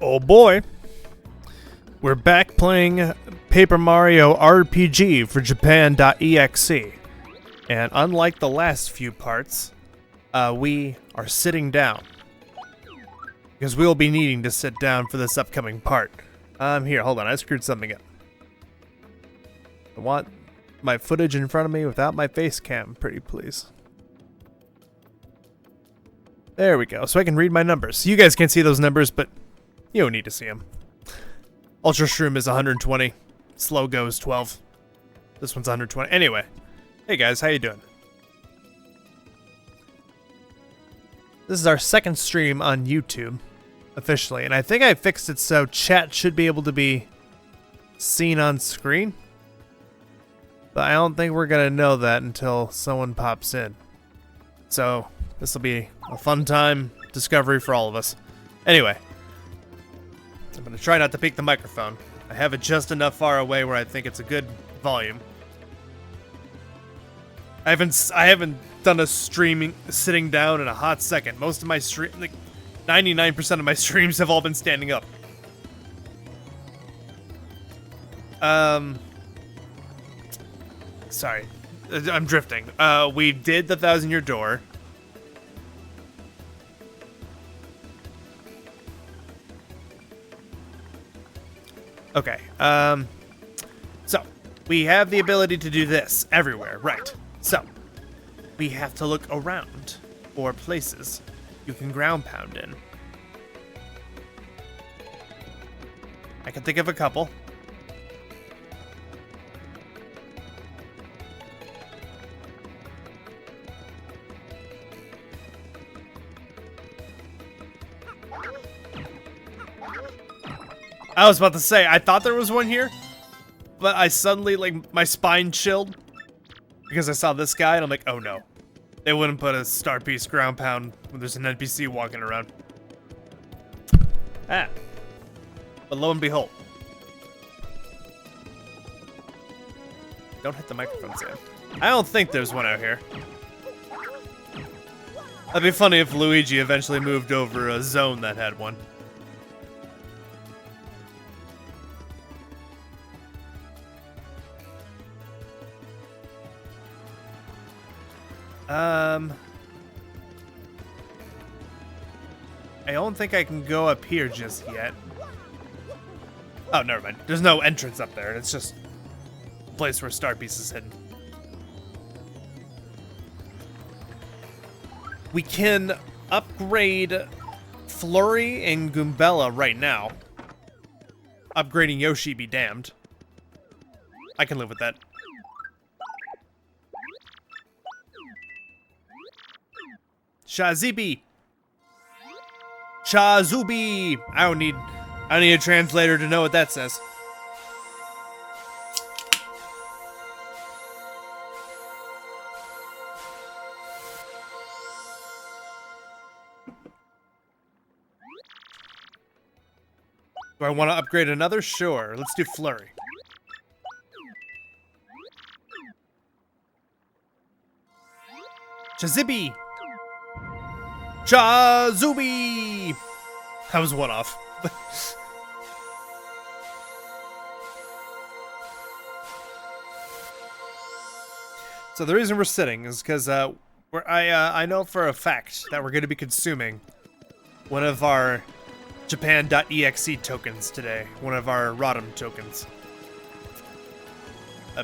Oh boy. We're back playing Paper Mario RPG for JPN.exe. And unlike the last few parts, we are sitting down. Because we'll be needing to sit down for this upcoming part. Here, hold on, I screwed something up. I want my footage in front of me without my face cam, pretty please. There we go, so I can read my numbers. You guys can't see those numbers, but you don't need to see them. Ultra Shroom is 120. Slow Go is 12. This one's 120. Anyway, hey guys, how you doing? This is our second stream on YouTube, officially, and I think I fixed it so chat should be able to be seen on screen. But I don't think we're gonna know that until someone pops in. So, this will be a fun time discovery for all of us. Anyway, I'm gonna try not to peek the microphone. I have it just enough far away where I think it's a good volume. I haven't done a streaming sitting down in a hot second. Most of my 99% of my streams have all been standing up. Sorry, I'm drifting. We did the 1,000-year door. Okay, so, we have the ability to do this everywhere, right? So, we have to look around for places you can ground pound in. I can think of a couple. I was about to say, I thought there was one here, but I suddenly, my spine chilled because I saw this guy, and I'm like, oh no. They wouldn't put a star piece ground pound when there's an NPC walking around. Ah. But lo and behold. Don't hit the microphone, Sam. I don't think there's one out here. That'd be funny if Luigi eventually moved over a zone that had one. I don't think I can go up here just yet. Oh, never mind. There's no entrance up there. It's just a place where Star Piece is hidden. We can upgrade Flurry and Goombella right now. Upgrading Yoshi be damned. I can live with that. Shazibi! Shazubi! I don't need a translator to know what that says. Do I want to upgrade another? Sure. Let's do Flurry. Shazibi! Shazubi! That was one off. So the reason we're sitting is because I know for a fact that we're going to be consuming one of our Japan.exe tokens today, one of our Rodham tokens,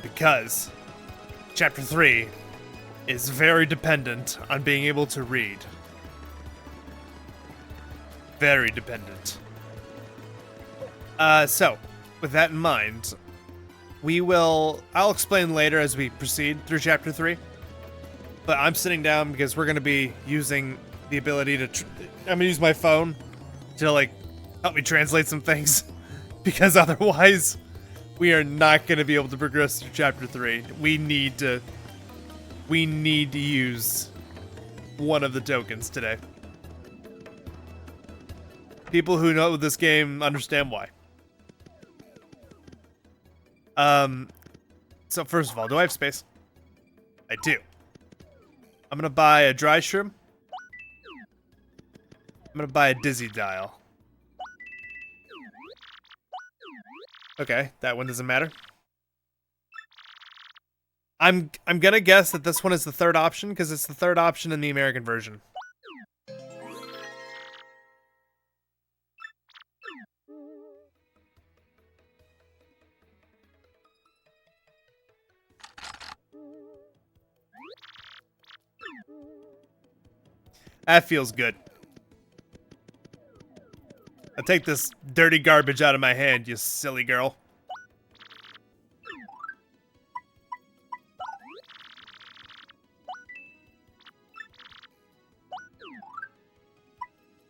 because Chapter 3 is very dependent on being able to read. Very dependent. So, with that in mind, I'll explain later as we proceed through Chapter 3, but I'm sitting down because we're going to be using the ability to, I'm going to use my phone to, help me translate some things, because otherwise, we are not going to be able to progress through Chapter 3. We need to use one of the tokens today. People who know this game understand why. So first of all, do I have space? I do. I'm gonna buy a dry shroom. I'm gonna buy a dizzy dial. Okay, that one doesn't matter. I'm gonna guess that this one is the third option because it's the third option in the American version. That feels good. I'll take this dirty garbage out of my hand, you silly girl.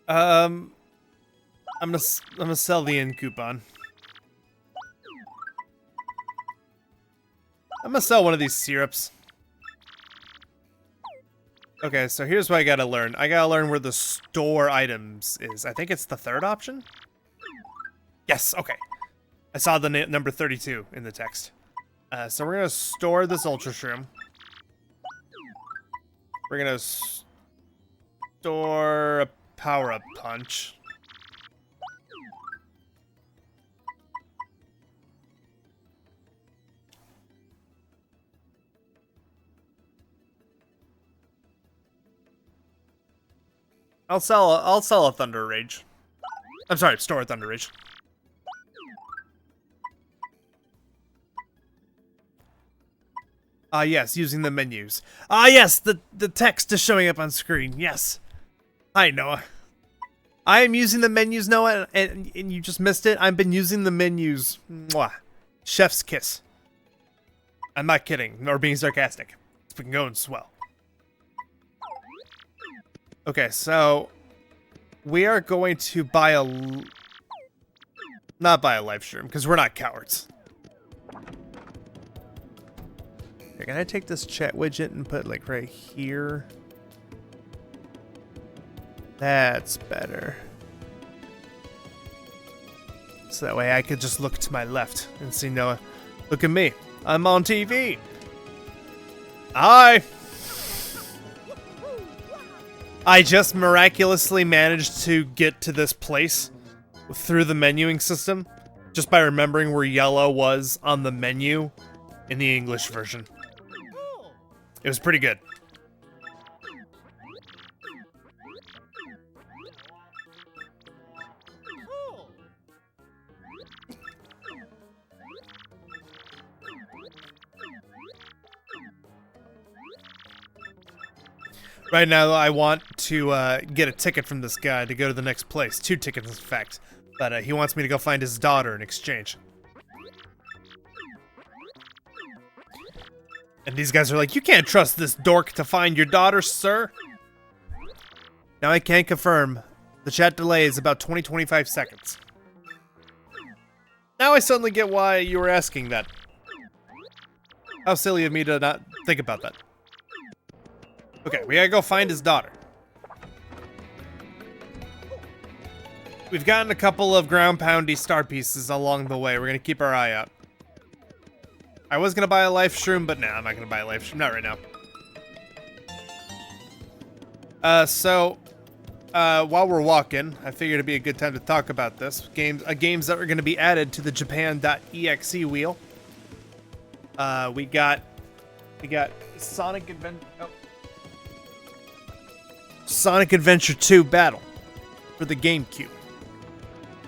I'm gonna sell the in coupon. I'm gonna sell one of these syrups. Okay, so here's what I gotta learn. I gotta learn where the store items is. I think it's the third option? Yes, okay. I saw the number 32 in the text. So we're gonna store this Ultra Shroom. We're gonna store a power-up punch. I'll sell a Thunder Rage. I'm sorry, store a Thunder Rage. Yes, using the menus. Yes, the text is showing up on screen. Yes. Hi, Noah. I am using the menus, Noah, and you just missed it. I've been using the menus. Mwah. Chef's kiss. I'm not kidding, nor being sarcastic. It's been going swell. Okay, so we are going to buy not buy a life stream, because we're not cowards. Okay, can I take this chat widget and put it, like, right here? That's better. So that way I could just look to my left and see Noah. Look at me. I'm on TV. Hi. I just miraculously managed to get to this place through the menuing system just by remembering where yellow was on the menu in the English version. It was pretty good. Right now, I want to get a ticket from this guy to go to the next place. 2 tickets, in fact. But he wants me to go find his daughter in exchange. And these guys are like, you can't trust this dork to find your daughter, sir. Now I can confirm. The chat delay is about 20-25 seconds. Now I suddenly get why you were asking that. How silly of me to not think about that. Okay, we gotta go find his daughter. We've gotten a couple of ground poundy star pieces along the way. We're gonna keep our eye out. I was gonna buy a life shroom, but nah, I'm not gonna buy a life shroom. Not right now. While we're walking, I figured it'd be a good time to talk about this. Games that are gonna be added to the JPN.exe wheel. We got Sonic Adventure. Oh. Sonic Adventure 2 Battle for the GameCube.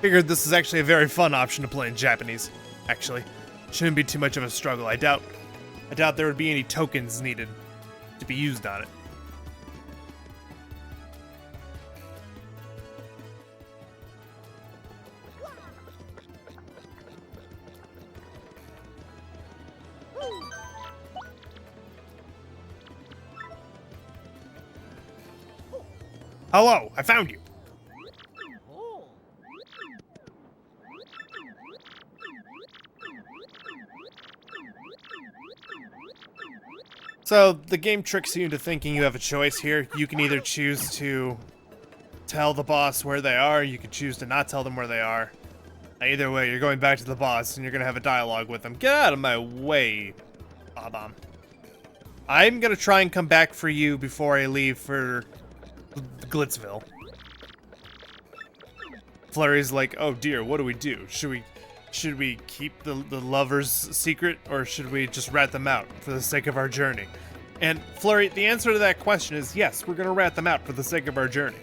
Figured this is actually a very fun option to play in Japanese. Actually, shouldn't be too much of a struggle. I doubt there would be any tokens needed to be used on it. Hello, I found you. So, the game tricks you into thinking you have a choice here. You can either choose to tell the boss where they are, you can choose to not tell them where they are. Either way, you're going back to the boss and you're gonna have a dialogue with them. Get out of my way, Bob-omb. I'm gonna try and come back for you before I leave for Glitzville. Flurry's like, oh dear, what do we do? Should Should we keep the lovers secret, or should we just rat them out for the sake of our journey? And Flurry, the answer to that question is yes, we're gonna rat them out for the sake of our journey.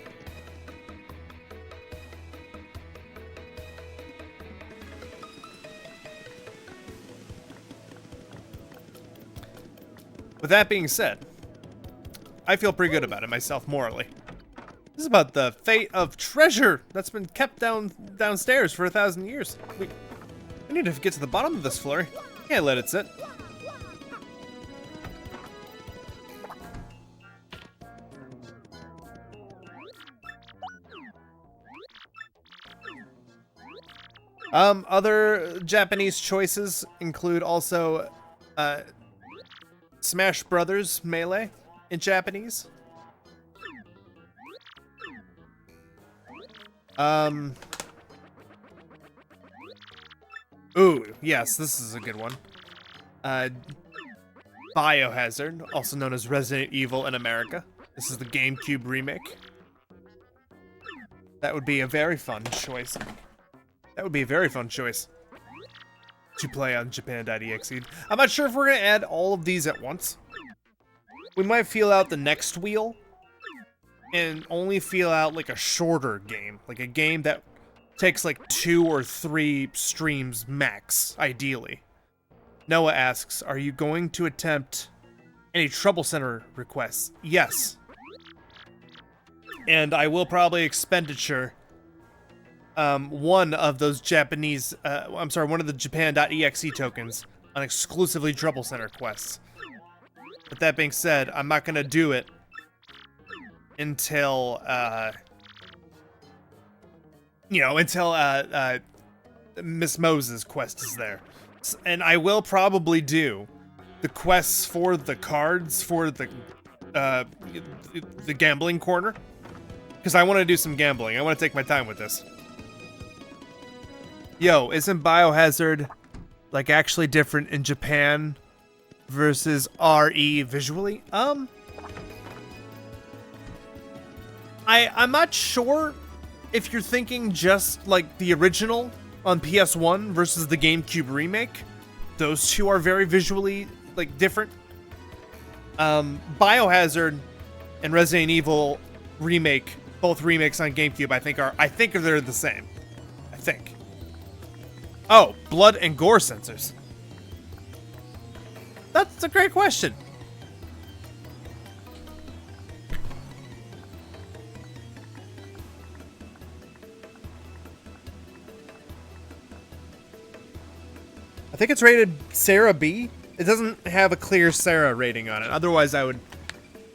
With that being said, I feel pretty good about it myself morally. This is about the fate of treasure that's been kept downstairs for 1,000 years. We need to get to the bottom of this, Flurry. Can't let it sit. Other Japanese choices include also Smash Brothers Melee in Japanese. Ooh, yes, this is a good one. Biohazard, also known as Resident Evil in America. This is the GameCube remake. That would be a very fun choice. That would be a very fun choice to play on JPN.exe. I'm not sure if we're gonna add all of these at once. We might feel out the next wheel and only feel out like a shorter game, like a game that takes like 2 or 3 streams max, ideally. Noah asks, are you going to attempt any Trouble Center requests? Yes. And I will probably expenditure one of those Japanese, one of the Japan.exe tokens on exclusively Trouble Center quests. But that being said, I'm not gonna do it until, Miss Moses' quest is there. And I will probably do the quests for the cards for the gambling corner. Because I want to do some gambling. I want to take my time with this. Yo, isn't Biohazard, like, actually different in Japan versus RE visually? I'm not sure if you're thinking just, like, the original on PS1 versus the GameCube remake. Those two are very visually, like, different. Biohazard and Resident Evil remake, both remakes on GameCube, I think they're the same. I think. Oh, blood and gore sensors. That's a great question. I think it's rated Sarah B. It doesn't have a clear Sarah rating on it. Otherwise, I would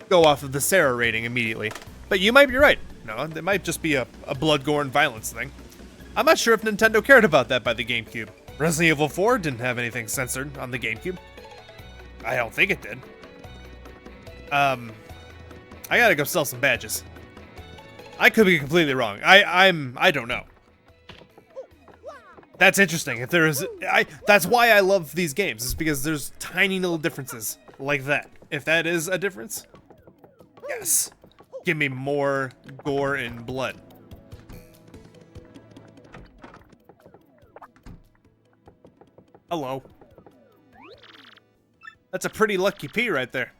go off of the Sarah rating immediately. But you might be right. No, it might just be a blood, gore, and violence thing. I'm not sure if Nintendo cared about that by the GameCube. Resident Evil 4 didn't have anything censored on the GameCube. I don't think it did. I gotta go sell some badges. I could be completely wrong. I don't know. That's interesting. If there is, that's why I love these games, is because there's tiny little differences like that. If that is a difference, yes. Give me more gore and blood. Hello. That's a pretty lucky P right there.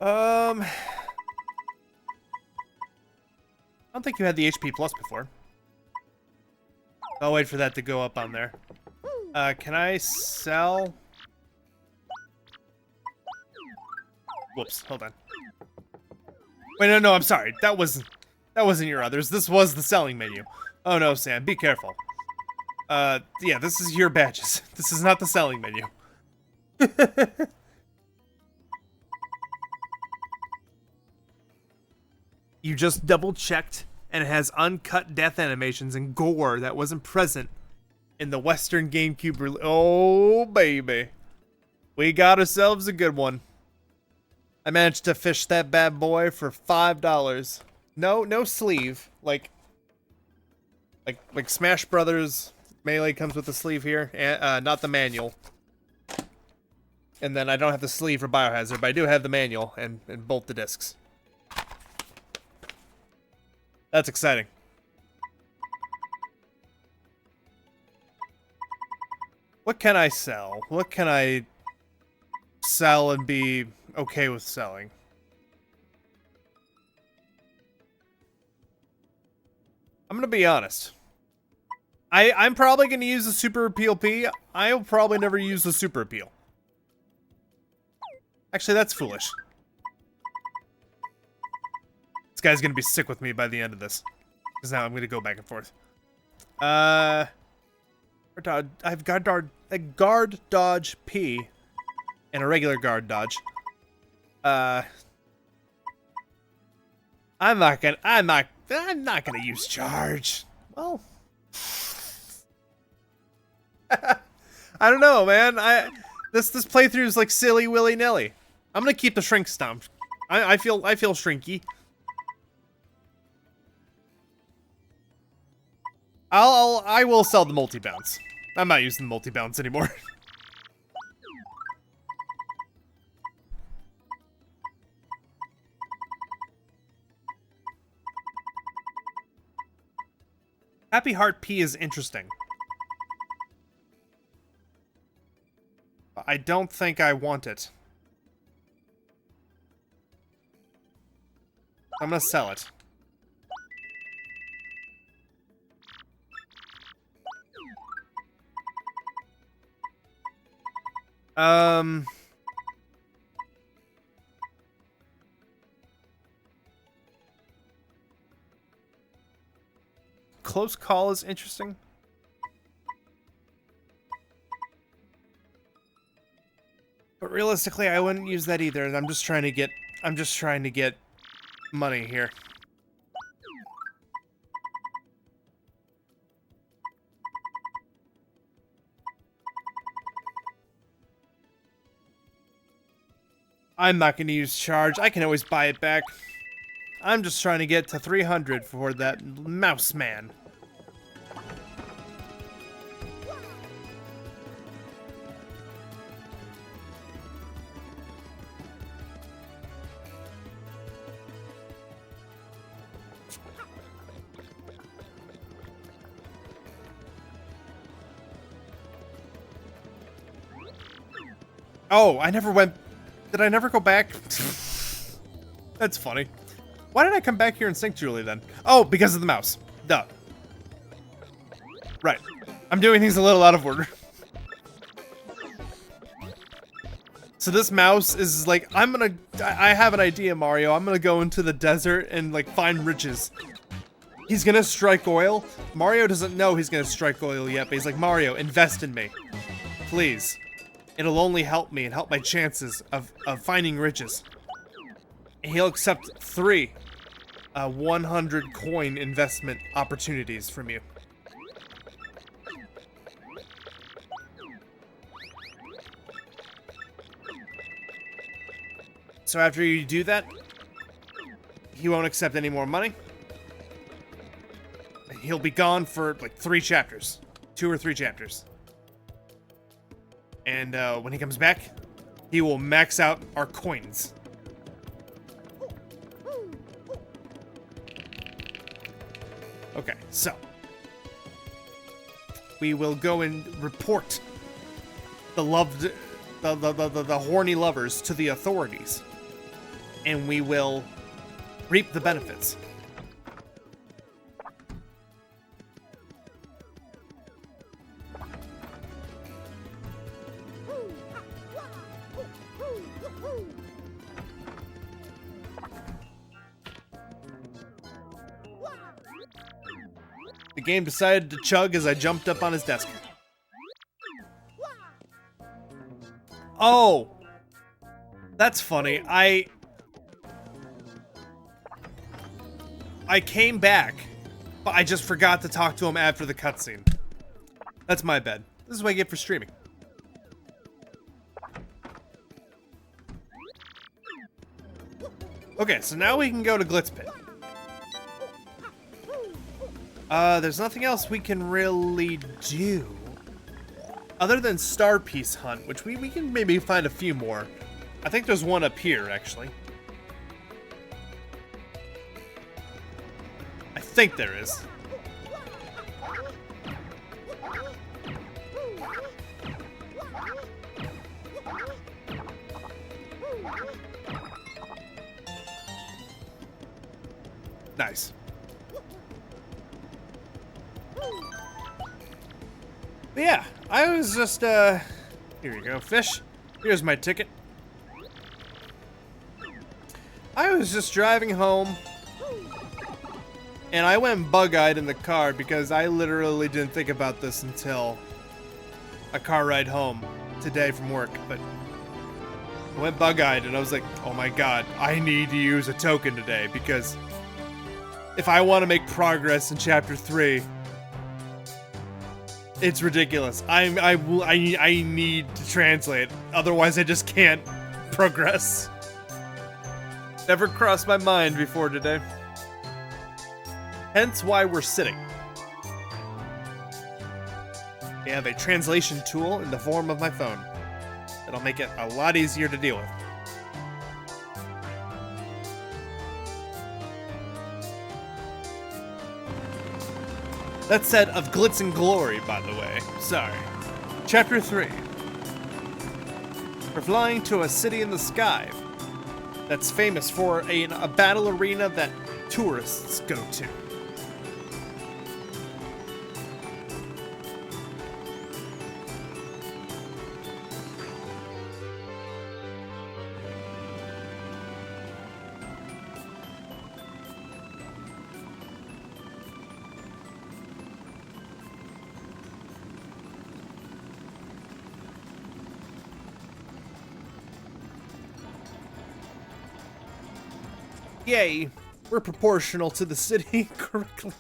I don't think you had the HP plus before. I'll wait for that to go up on there. Can I sell? Whoops, hold on. Wait, no, I'm sorry. That wasn't your others. This was the selling menu. Oh no, Sam, be careful. Yeah, this is your badges. This is not the selling menu. You just double-checked, and it has uncut death animations and gore that wasn't present in the Western GameCube release. Oh, baby. We got ourselves a good one. I managed to fish that bad boy for $5. No sleeve. Like Smash Brothers Melee comes with a sleeve here, and not the manual. And then I don't have the sleeve for Biohazard, but I do have the manual and both the discs. That's exciting. What can I sell? What can I sell and be okay with selling? I'm gonna be honest. I'm probably gonna use the Super Appeal P. I'll probably never use the Super Appeal. Actually, that's foolish. This guy's gonna be sick with me by the end of this. Because now I'm gonna go back and forth. I've got a guard dodge P and a regular guard dodge. I'm not gonna use charge. Well, I don't know, man. This playthrough is like silly willy nilly. I'm gonna keep the shrink stomp. I feel shrinky. I will sell the multi-bounce. I'm not using the multi-bounce anymore. Happy Heart P is interesting. I don't think I want it. I'm gonna sell it. Close call is interesting. But realistically, I wouldn't use that either. I'm just trying to get money here. I'm not going to use charge. I can always buy it back. I'm just trying to get to 300 for that mouse man. Oh, I never went... Did I never go back? That's funny. Why did I come back here instinctually then? Oh, because of the mouse. Duh. Right. I'm doing things a little out of order. So this mouse is like, I have an idea, Mario. I'm gonna go into the desert and like find riches. He's gonna strike oil. Mario doesn't know he's gonna strike oil yet, but he's like, Mario, invest in me. Please. It'll only help me and help my chances of finding riches. And he'll accept 3 100 coin investment opportunities from you. So after you do that, he won't accept any more money. He'll be gone for like 3 chapters. 2 or 3 chapters. And when he comes back, he will max out our coins. Okay, so we will go and report the horny lovers to the authorities, and we will reap the benefits. The game decided to chug as I jumped up on his desk. Oh! That's funny. I came back, but I just forgot to talk to him after the cutscene. That's my bad. This is what I get for streaming. Okay, so now we can go to Glitz Pit. There's nothing else we can really do. Other than Star Piece Hunt, which we can maybe find a few more. I think there's one up here, actually. I think there is. Nice. But yeah, I was just, here you go, fish. Here's my ticket. I was just driving home, and I went bug-eyed in the car because I literally didn't think about this until a car ride home today from work. But I went bug-eyed, and I was like, oh my god, I need to use a token today because if I want to make progress in Chapter 3, it's ridiculous. I need to translate, otherwise I just can't progress. Never crossed my mind before today. Hence why we're sitting. I have a translation tool in the form of my phone. It'll make it a lot easier to deal with. That said, of glitz and glory, by the way. Sorry. Chapter 3. We're flying to a city in the sky that's famous for a battle arena that tourists go to. Yay, we're proportional to the city correctly.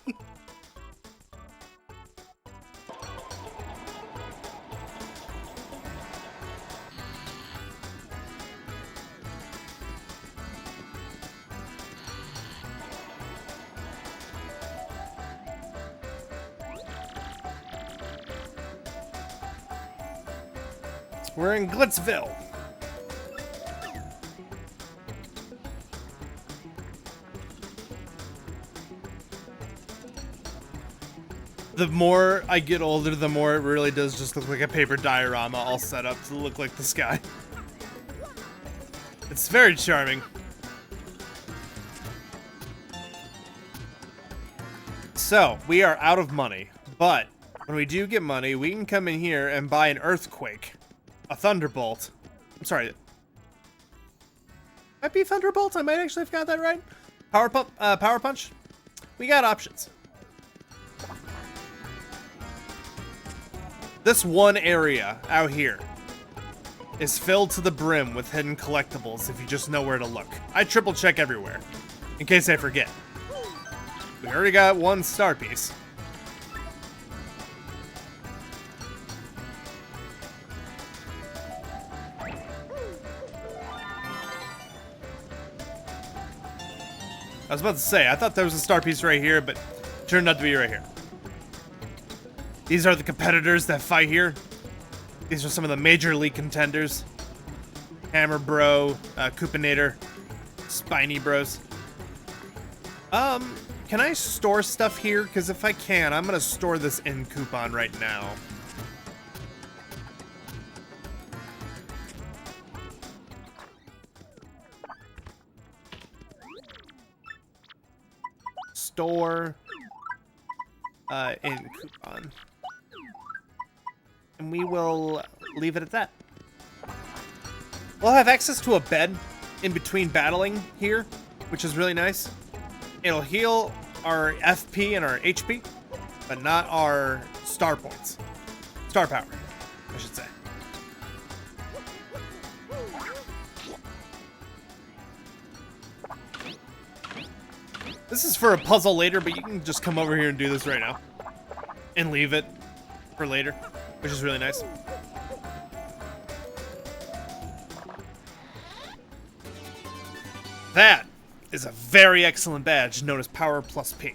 We're in Glitzville. The more I get older, the more it really does just look like a paper diorama all set up to look like the sky. It's very charming. So, we are out of money, but when we do get money, we can come in here and buy an earthquake, a thunderbolt. I'm sorry. Might be thunderbolt? I might actually have got that right. Power punch. We got options. This one area out here is filled to the brim with hidden collectibles if you just know where to look. I triple check everywhere, in case I forget. We already got one star piece. I was about to say, I thought there was a star piece right here, but it turned out to be right here. These are the competitors that fight here. These are some of the major league contenders. Hammer Bro, Coupinator, Spiny Bros. Can I store stuff here? Because if I can, I'm gonna store this in coupon right now. Store in coupon. And we will leave it at that. We'll have access to a bed in between battling here, which is really nice. It'll heal our FP and our HP, but not our star points. Star power, I should say. This is for a puzzle later, but you can just come over here and do this right now. And leave it for later, which is really nice. That is a very excellent badge known as Power Plus P.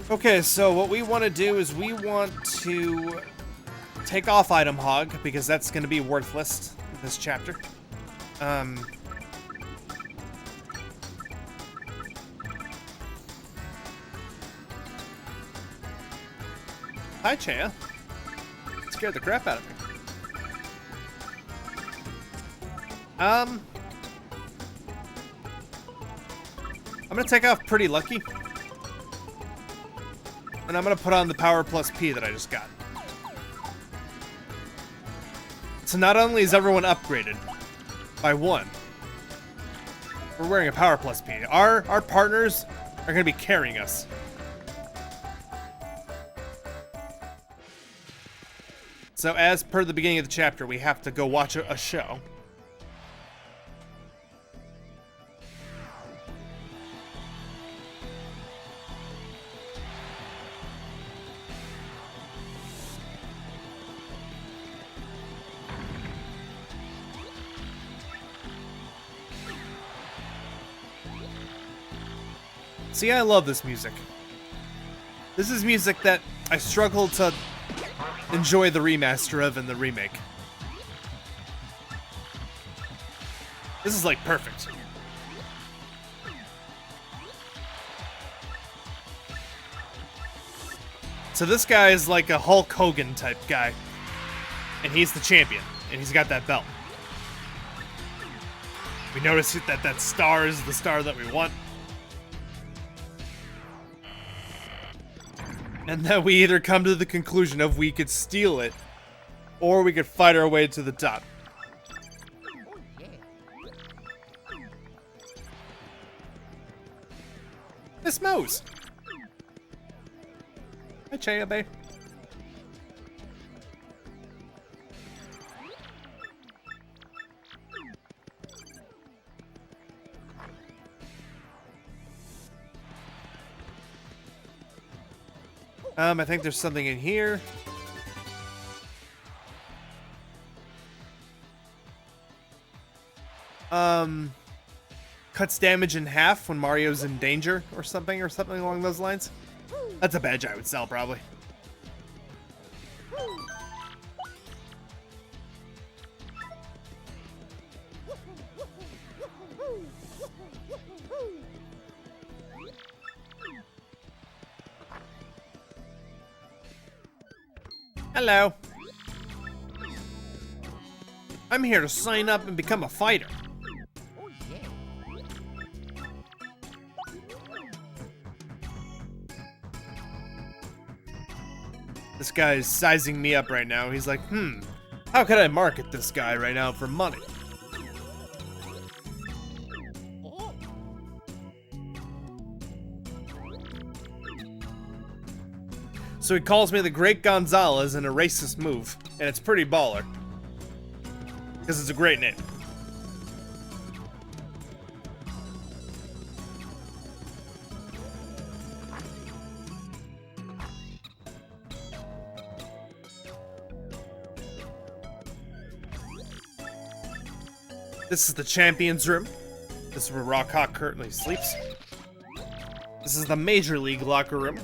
Okay, so what we want to do is we want to take off Item Hog, because that's going to be worthless in this chapter. Hi, Chaya. Scared the crap out of me. I'm gonna take off Pretty Lucky. And I'm gonna put on the Power Plus P that I just got. So not only is everyone upgraded by 1, we're wearing a Power Plus P. Our partners are gonna be carrying us. So as per the beginning of the chapter, we have to go watch a show. See, I love this music. This is music that I struggle to enjoy the remaster of and the remake. This is like perfect. So this guy is like a Hulk Hogan type guy. And he's the champion. And he's got that belt. We notice that that star is the star that we want. And then we either come to the conclusion of we could steal it, or we could fight our way to the top. Miss Mose! Hi, Chaya Bay. I think there's something in here. Cuts damage in half when Mario's in danger or something along those lines. That's a badge I would sell, probably. Hello. I'm here to sign up and become a fighter. This guy is sizing me up right now. He's like, how could I market this guy right now for money? So he calls me the Great Gonzalez in a racist move, and it's pretty baller. Because it's a great name. This is the Champions Room. This is where Rockhawk currently sleeps. This is the Major League Locker Room.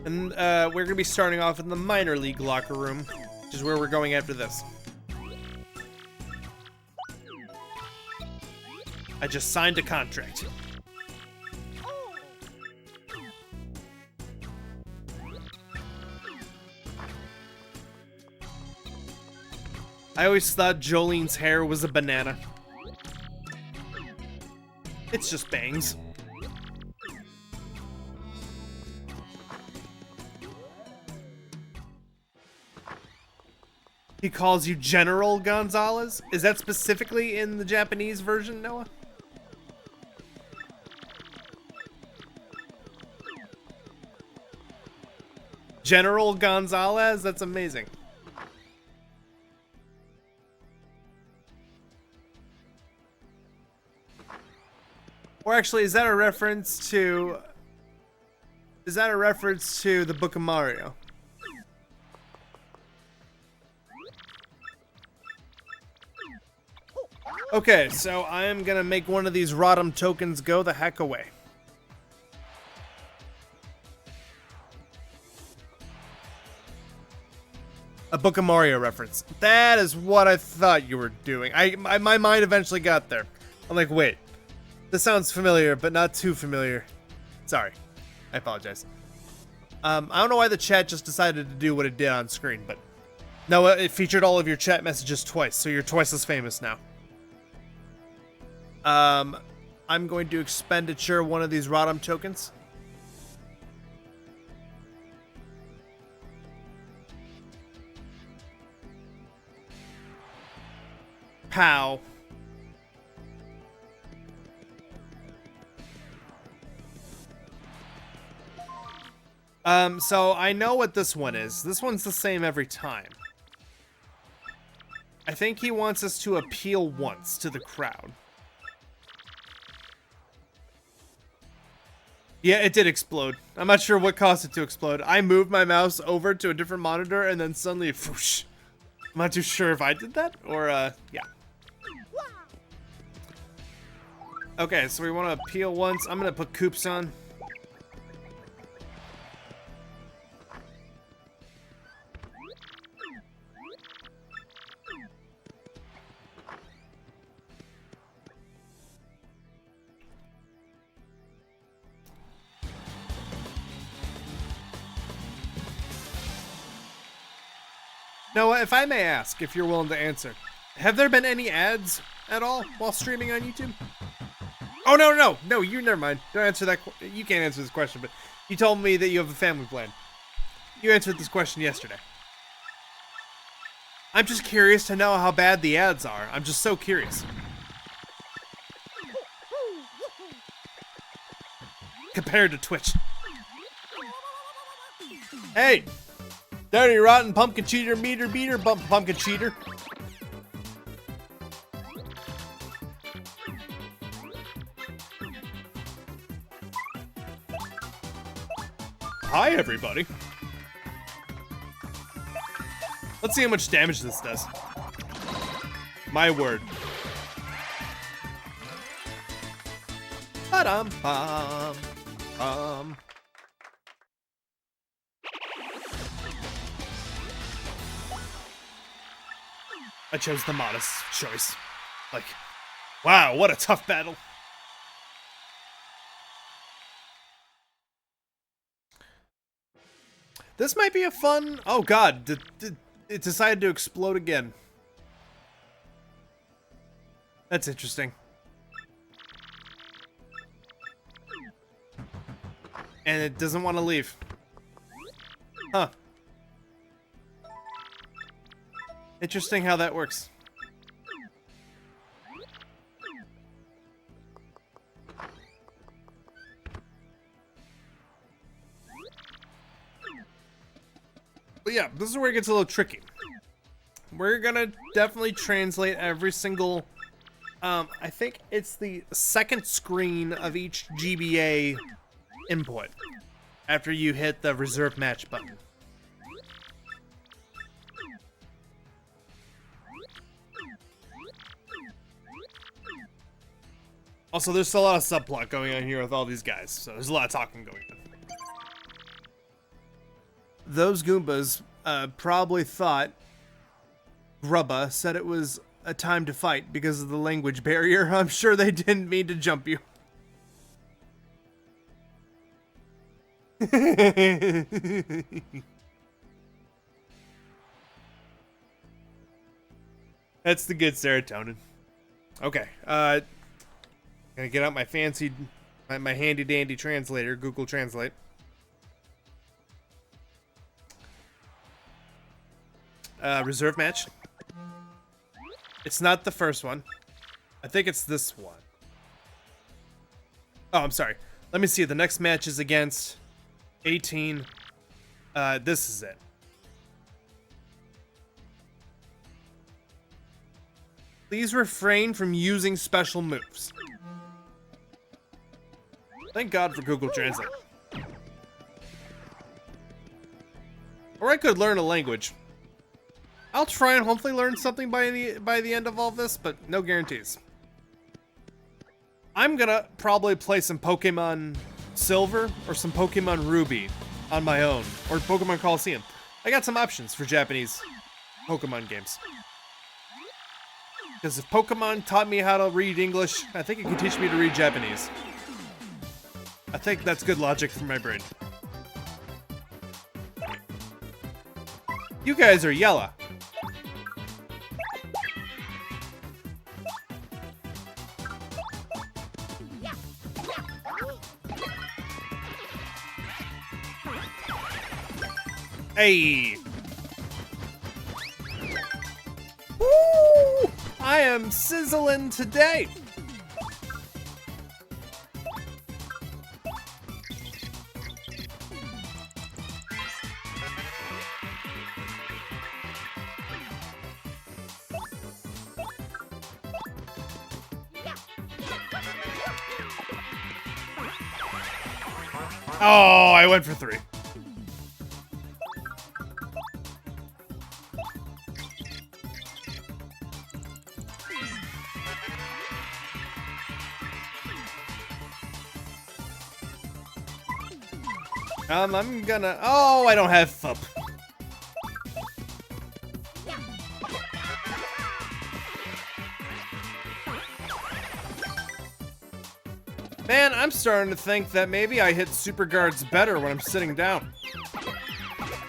And we're gonna be starting off in the Minor League Locker Room, which is where we're going after this. I just signed a contract. I always thought Jolene's hair was a banana. It's just bangs. He calls you General Gonzalez? Is that specifically in the Japanese version, Noah? General Gonzalez? That's amazing. Or actually, is that a reference to... Is that a reference to the Book of Mario? Okay, so I am gonna make one of these Rodham tokens go the heck away. A Book of Mario reference. That is what I thought you were doing. My mind eventually got there. I'm like, wait, this sounds familiar, but not too familiar. Sorry, I apologize. I don't know why the chat just decided to do what it did on screen, but no, it featured all of your chat messages twice, so you're twice as famous now. I'm going to expenditure one of these Rodham tokens. Pow. So I know what this one is. This one's the same every time. I think he wants us to appeal once to the crowd. Yeah, it did explode. I'm not sure what caused it to explode. I moved my mouse over to a different monitor and then suddenly, whoosh. I'm not too sure if I did that or, yeah. Okay, so we want to appeal once. I'm going to put Coops on. Noah, if I may ask, if you're willing to answer, have there been any ads at all while streaming on YouTube? Oh, no, you never mind. Don't answer that. You can't answer this question, but you told me that you have a family plan. You answered this question yesterday. I'm just curious to know how bad the ads are. I'm just so curious. Compared to Twitch. Hey! Dirty, rotten, pumpkin cheater, meter beater, pumpkin cheater. Hi, everybody. Let's see how much damage this does. My word. Ba-dum-bum. I chose the modest choice. Like, wow, what a tough battle. This might be a fun... Oh god, it decided to explode again. That's interesting. And it doesn't want to leave. Huh. Interesting how that works. But yeah, this is where it gets a little tricky. We're gonna definitely translate every single... I think it's the second screen of each GBA input after you hit the reserve match button. Also, there's a lot of subplot going on here with all these guys, so there's a lot of talking going on. Those Goombas probably thought Grubba said it was a time to fight because of the language barrier. I'm sure they didn't mean to jump you. That's the good serotonin. Okay, gonna get out my fancy, my handy dandy translator, Google Translate. Reserve match. It's not the first one. I think it's this one. Oh, I'm sorry. Let me see. The next match is against 18. This is it. Please refrain from using special moves. Thank God for Google Translate. Or I could learn a language. I'll try and hopefully learn something by the end of all this, but no guarantees. I'm gonna probably play some Pokemon Silver or some Pokemon Ruby on my own, or Pokemon Coliseum. I got some options for Japanese Pokemon games. Because if Pokemon taught me how to read English, I think it can teach me to read Japanese. I think that's good logic for my brain. You guys are yellow. Hey! Woo! I am sizzling today! Oh, I went for 3. I'm gonna... Oh, I don't have FUP. Man, I'm starting to think that maybe I hit super guards better when I'm sitting down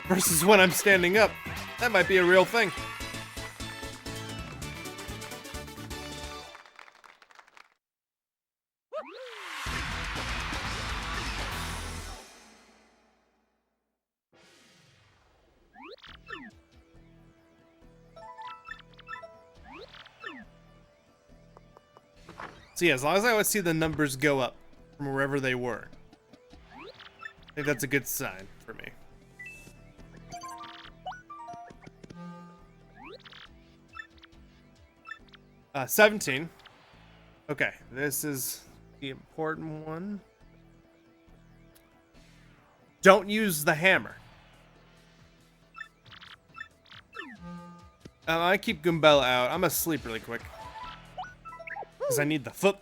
versus when I'm standing up. That might be a real thing. So yeah, as long as I would see the numbers go up from wherever they were, I think that's a good sign for me. Uh, 17. Okay, this is the important one. Don't use the hammer. I keep Goombella out. I'm gonna sleep really quick. Because I need the foot.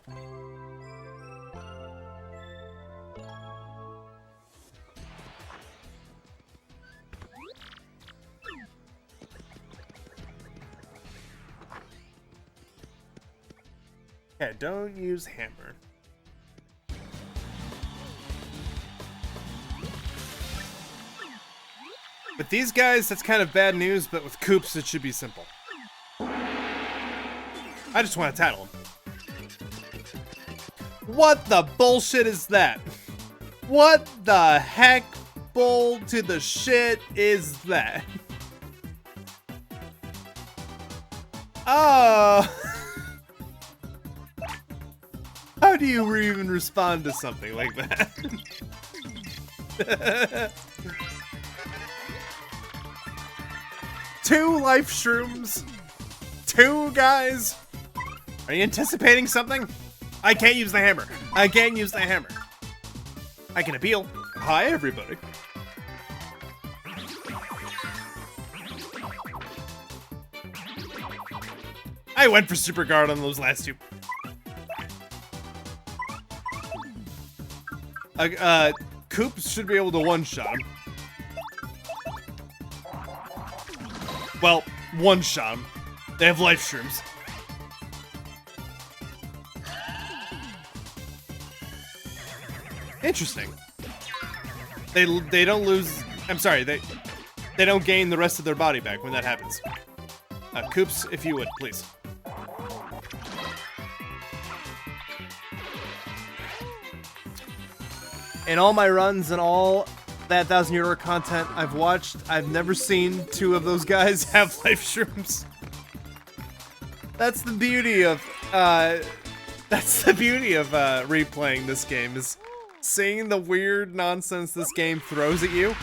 Okay, don't use hammer. With these guys, that's kind of bad news, but with Koops, it should be simple. I just want to tattle him. What the bullshit is that? What the heck bull to the shit is that? Oh. How do you even respond to something like that? 2 life shrooms? 2 guys? Are you anticipating something? I can't use the hammer. I can't use the hammer. I can appeal. Hi, everybody. I went for super guard on those last 2. Koops should be able to one-shot him. Well, one-shot him. They have life shrooms. Interesting. They don't lose... I'm sorry, they don't gain the rest of their body back when that happens. Koops, if you would, please. In all my runs and all that 1,000 Euro content I've watched, I've never seen 2 of those guys have life shrooms. That's the beauty of replaying this game, is seeing the weird nonsense this game throws at you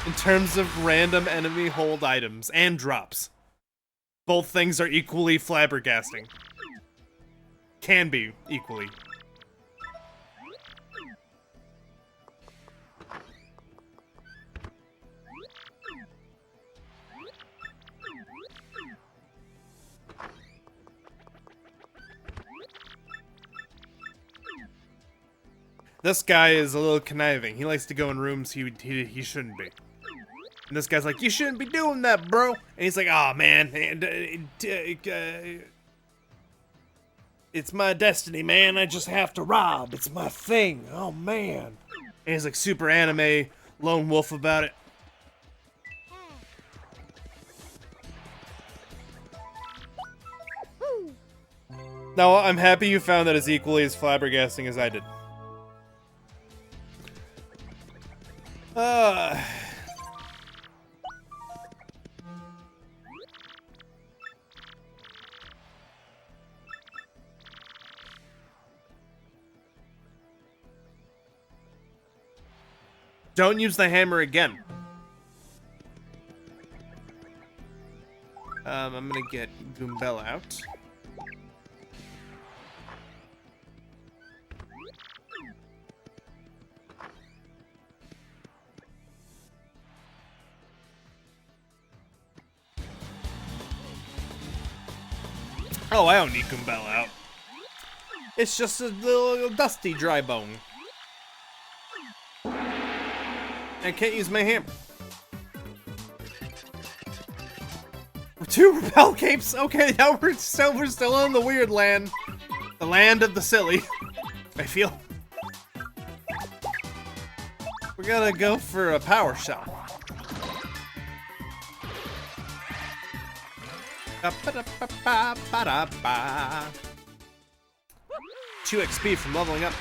in terms of random enemy hold items and drops. Both things are equally flabbergasting. Can be equally. This guy is a little conniving. He likes to go in rooms he shouldn't be. And this guy's like, you shouldn't be doing that, bro. And he's like, oh, man. It's my destiny, man. I just have to rob. It's my thing. Oh, man. And he's like super anime lone wolf about it. Now, I'm happy you found that as equally as flabbergasting as I did. Don't use the hammer again. I'm gonna get Goombella out. Oh, I don't need Goombella out. It's just a little dusty dry bone. I can't use my hammer. Two repel capes? Okay, now we're still in the weird land. The land of the silly, I feel. We're gonna go for a power shot. 2 XP from leveling up.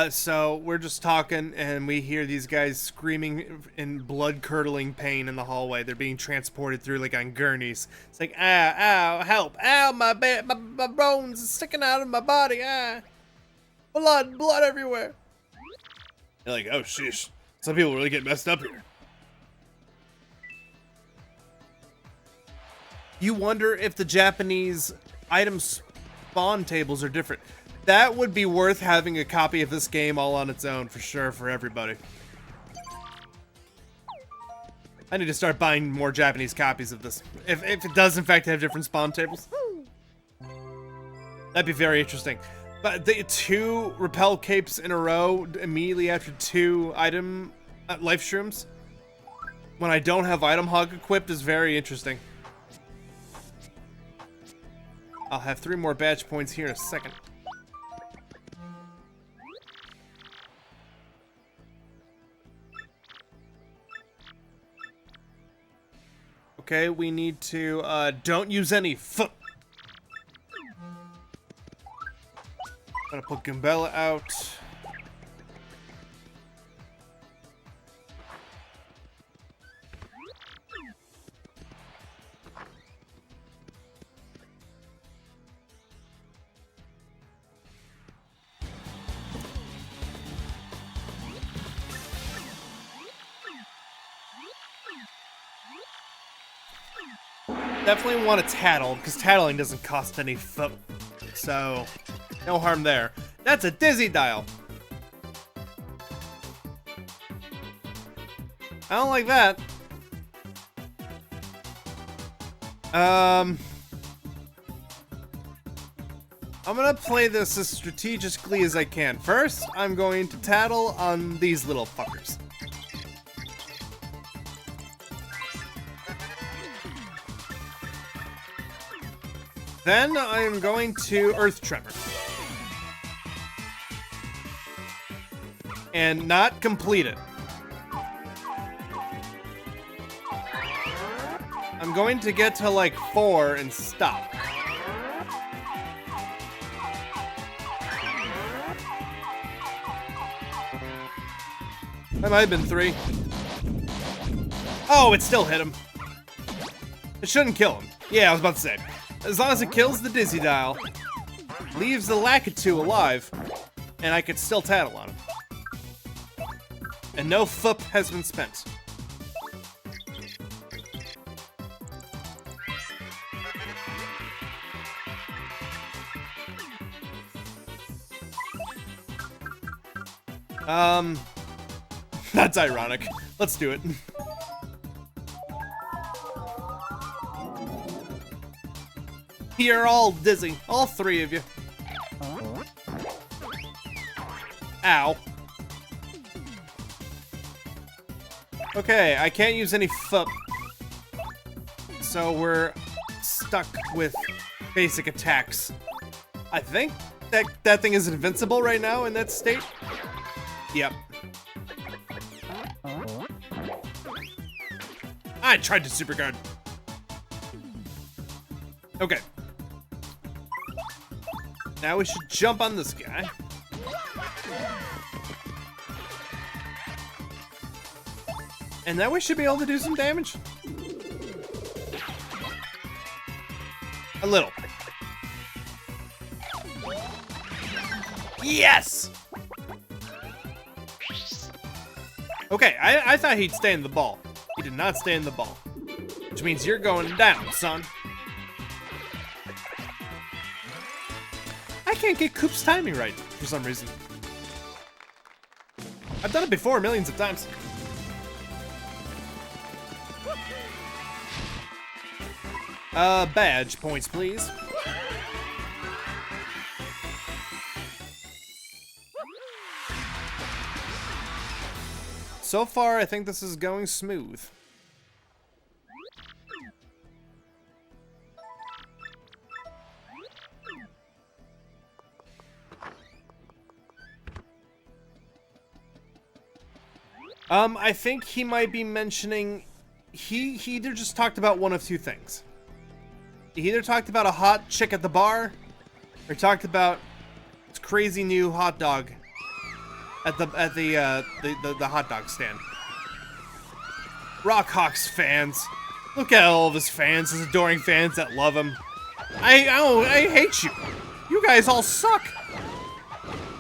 So we're just talking and we hear these guys screaming in blood-curdling pain in the hallway. They're being transported through like on gurneys. It's like, ow, ow, help, ow, my bones are sticking out of my body, ah. Blood everywhere. You're like, oh, sheesh. Some people really get messed up here. You wonder if the Japanese item spawn tables are different. That would be worth having a copy of this game all on its own, for sure, for everybody. I need to start buying more Japanese copies of this. If it does, in fact, have different spawn tables. That'd be very interesting. But the 2 repel capes in a row immediately after 2 item life shrooms, when I don't have item hog equipped, is very interesting. I'll have 3 more badge points here in a second. Okay, we need to, don't use any foot. Gonna put Goombella out. Definitely want to tattle, because tattling doesn't cost any foot. So, no harm there. That's a dizzy dial. I don't like that. I'm gonna play this as strategically as I can. First, I'm going to tattle on these little fuckers. Then I am going to Earth Tremor. And not complete it. I'm going to get to like 4 and stop. That might have been 3. Oh, it still hit him. It shouldn't kill him. Yeah, I was about to say. As long as it kills the dizzy dial, leaves the Lakitu alive, and I could still tattle on him. And no FUP has been spent. That's ironic. Let's do it. You're all dizzy. All three of you. Ow. Okay, I can't use any foot. So we're stuck with basic attacks. I think that thing is invincible right now in that state. Yep. I tried to super guard. Okay. Now we should jump on this guy. And then we should be able to do some damage. A little. Yes! Okay, I thought he'd stay in the ball. He did not stay in the ball. Which means you're going down, son. I can't get Coop's timing right for some reason. I've done it before millions of times. Badge points, please. So far, I think this is going smooth. I think he might be mentioning... He either just talked about one of two things. He either talked about a hot chick at the bar, or talked about this crazy new hot dog at the hot dog stand. Rockhawk's fans. Look at all of his fans, his adoring fans that love him. I hate you. You guys all suck.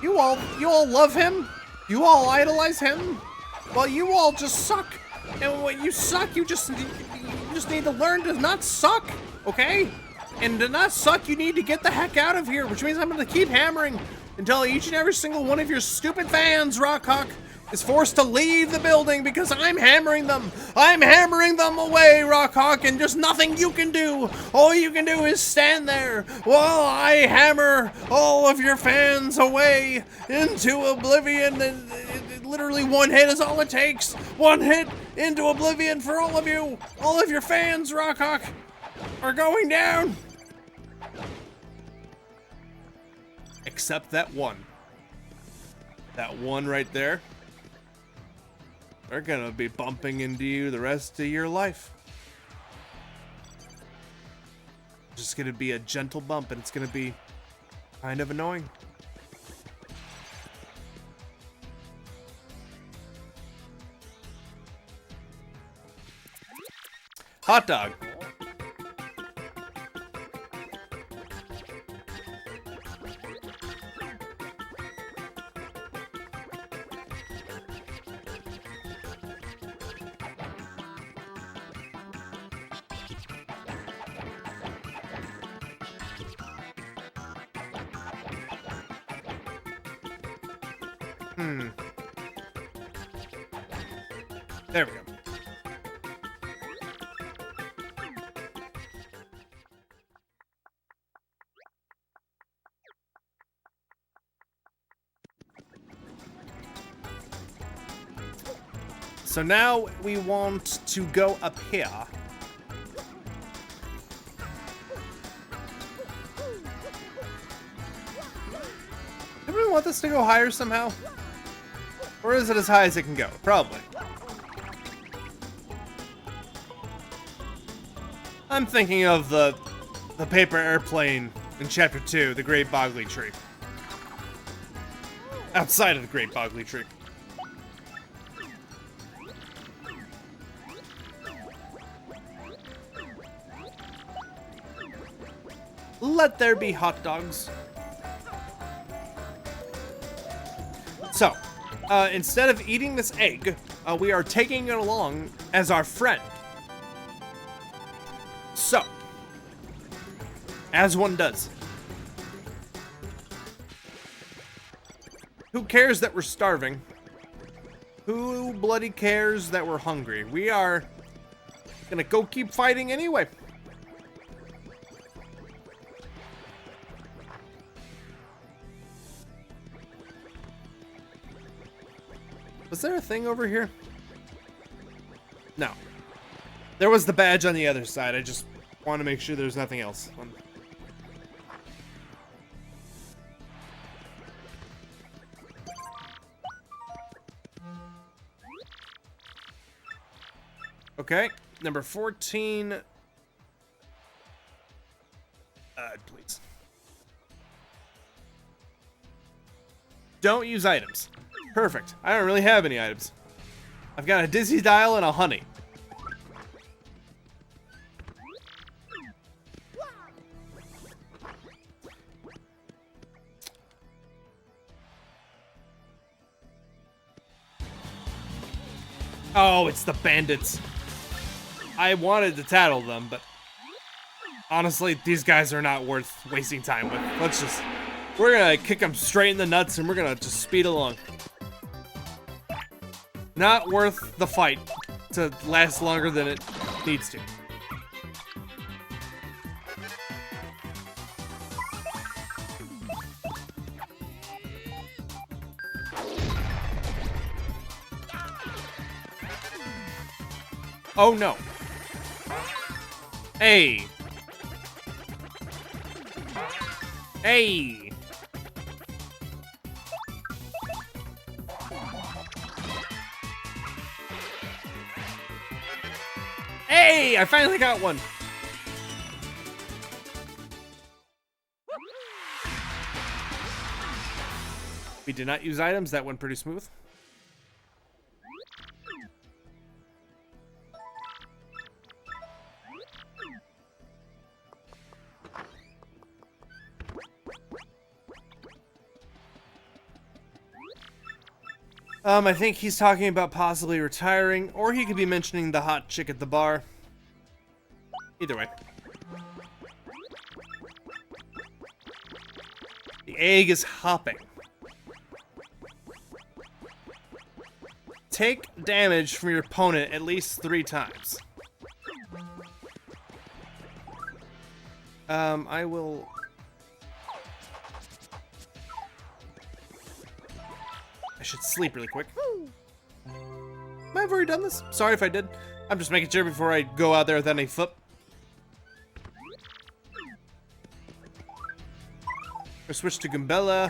You all love him. You all idolize him. Well, you all just suck. And when you suck, you just need to learn to not suck, okay? And to not suck, you need to get the heck out of here, which means I'm gonna keep hammering until each and every single one of your stupid fans, Rockhawk, is forced to leave the building because I'm hammering them. I'm hammering them away, Rockhawk, and there's nothing you can do. All you can do is stand there while I hammer all of your fans away into oblivion. And literally one hit is all it takes. One hit into oblivion for all of you. All of your fans, Rockhawk, are going down. Except that one. That one right there. They're gonna be bumping into you the rest of your life. Just gonna be a gentle bump, and it's gonna be kind of annoying. Hot dog. There we go. So now we want to go up here. Do we want this to go higher somehow? Or is it as high as it can go? Probably. I'm thinking of the paper airplane in Chapter 2, the Great Bogley Tree. Outside of the Great Bogley Tree. Let there be hot dogs. So, instead of eating this egg, we are taking it along as our friend. So, as one does. Who cares that we're starving? Who bloody cares that we're hungry? We are gonna go keep fighting anyway. Was there a thing over here? No. There was the badge on the other side. I just want to make sure there's nothing else. Okay, number 14. Please. Don't use items. Perfect. I don't really have any items. I've got a dizzy dial and a honey. Oh, it's the bandits. I wanted to tattle them, but honestly, these guys are not worth wasting time with. We're gonna kick them straight in the nuts and we're gonna just speed along. Not worth the fight to last longer than it needs to. Oh no. Hey. Hey. Hey, I finally got one. We did not use items. That went pretty smooth. I think he's talking about possibly retiring, or he could be mentioning the hot chick at the bar. Either way. The egg is hopping. Take damage from your opponent at least 3 times. I will... I should sleep really quick. Might have already done this. Sorry if I did. I'm just making sure before I go out there with any foot. Or switch to Gumbella.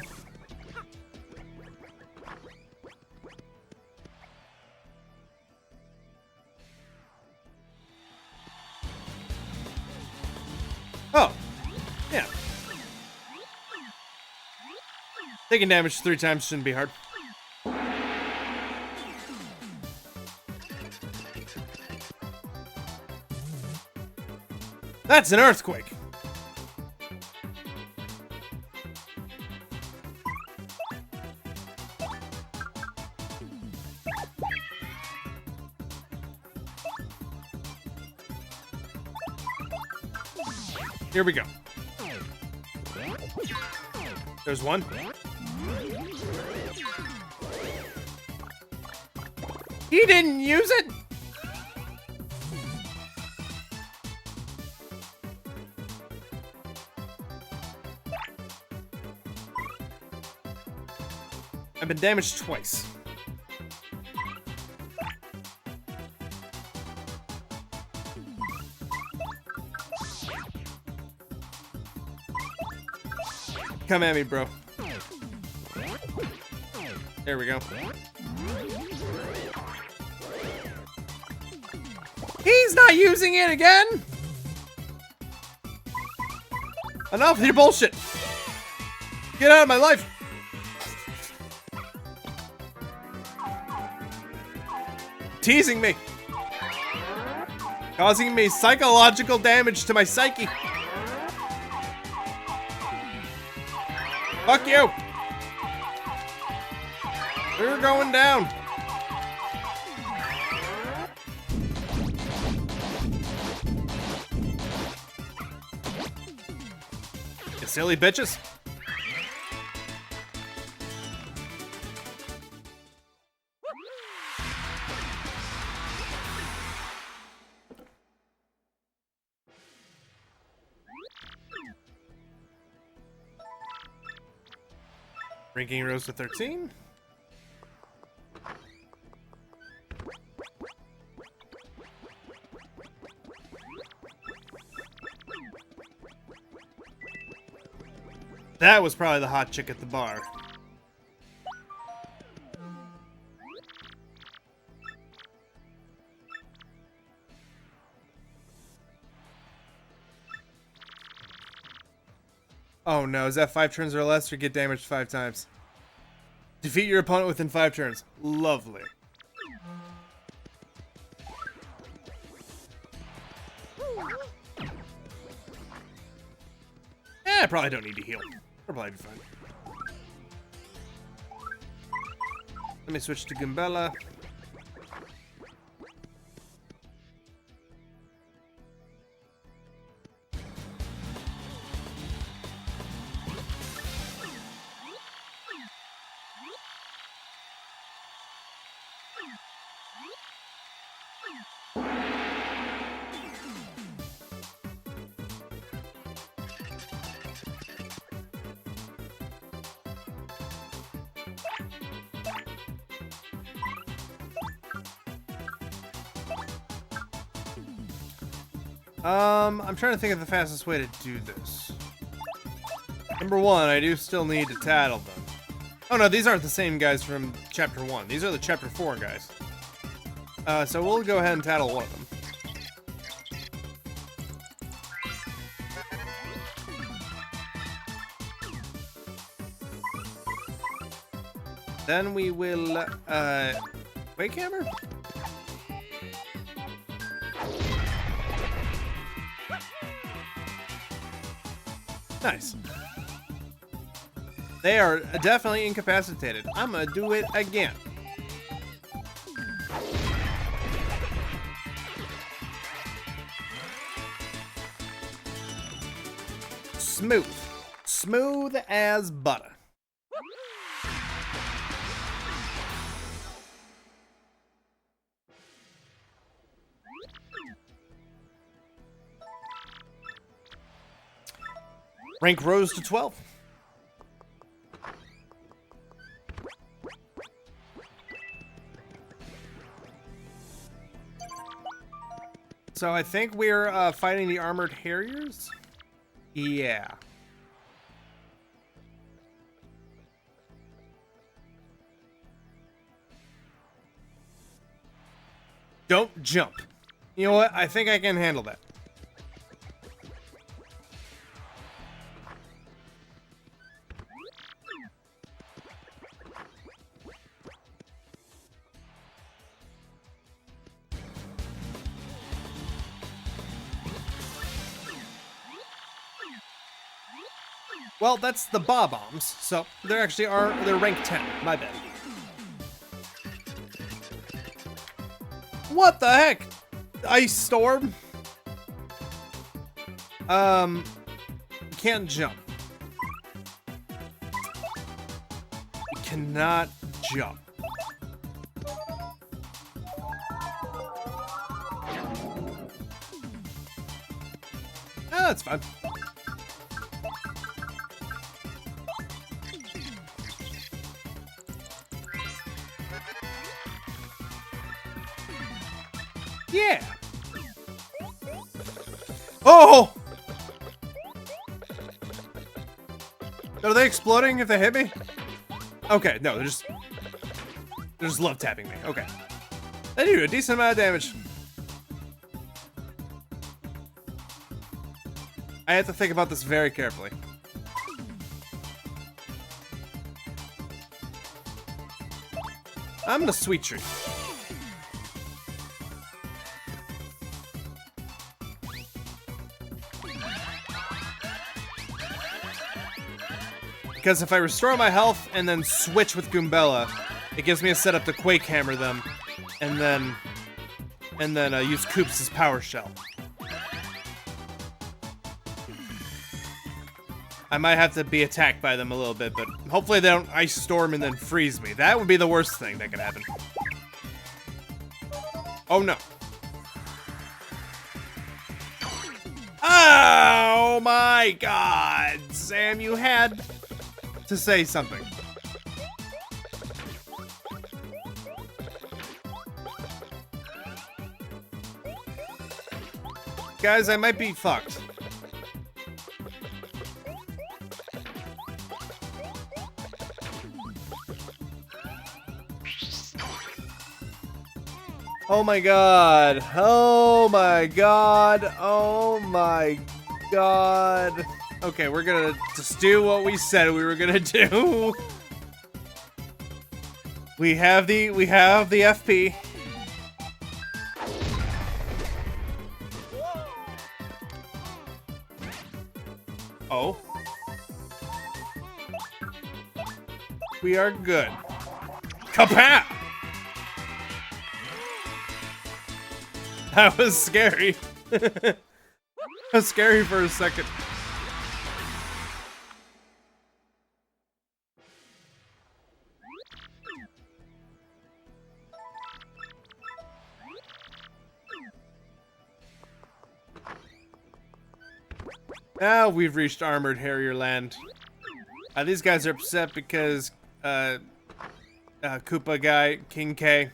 Oh, yeah. Taking damage 3 times shouldn't be hard. That's an earthquake. Here we go. There's one. He didn't use it. I've been damaged twice. Come at me, bro. There we go. He's not using it again! Enough with your bullshit! Get out of my life! Teasing me. Causing me psychological damage to my psyche. Fuck you! We're going down. You silly bitches. Ranking rose to 13. That was probably the hot chick at the bar. Oh no, is that 5 turns or less or get damaged 5 times? Defeat your opponent within 5 turns. Lovely. I probably don't need to heal. I'll probably be fine. Let me switch to Goombella. I'm trying to think of the fastest way to do this. Number 1, I do still need to tattle them. Oh no, these aren't the same guys from Chapter 1. These are the Chapter 4 guys. So we'll go ahead and tattle one of them. Then we will, Quake Hammer? Nice. They are definitely incapacitated. I'm gonna do it again. Smooth. Smooth as butter. Rank rose to 12. So I think we're fighting the armored harriers? Yeah. Don't jump. You know what? I think I can handle that. Well, that's the Bob-Ombs, so they're actually they're rank 10. My bad. What the heck? Ice Storm? You can't jump. You cannot jump. Ah, that's fine. Yeah. Oh! Are they exploding if they hit me? Okay, no, they're just love tapping me. Okay. They do a decent amount of damage. I have to think about this very carefully. I'm the sweet treat. Because if I restore my health and then switch with Goombella, it gives me a setup to Quake Hammer them, and then use Koops' Power Shell. I might have to be attacked by them a little bit, but hopefully they don't Ice Storm and then freeze me. That would be the worst thing that could happen. Oh no. Oh my god! Sam, you had to say something. Guys, I might be fucked. Oh my god. Oh my god. Oh my god. Okay, we're gonna just do what we said we were gonna do. We have the FP. Oh. We are good. Kapat! That was scary. That was scary for a second. Now we've reached Armored Harrier Land. These guys are upset because Koopa guy, King K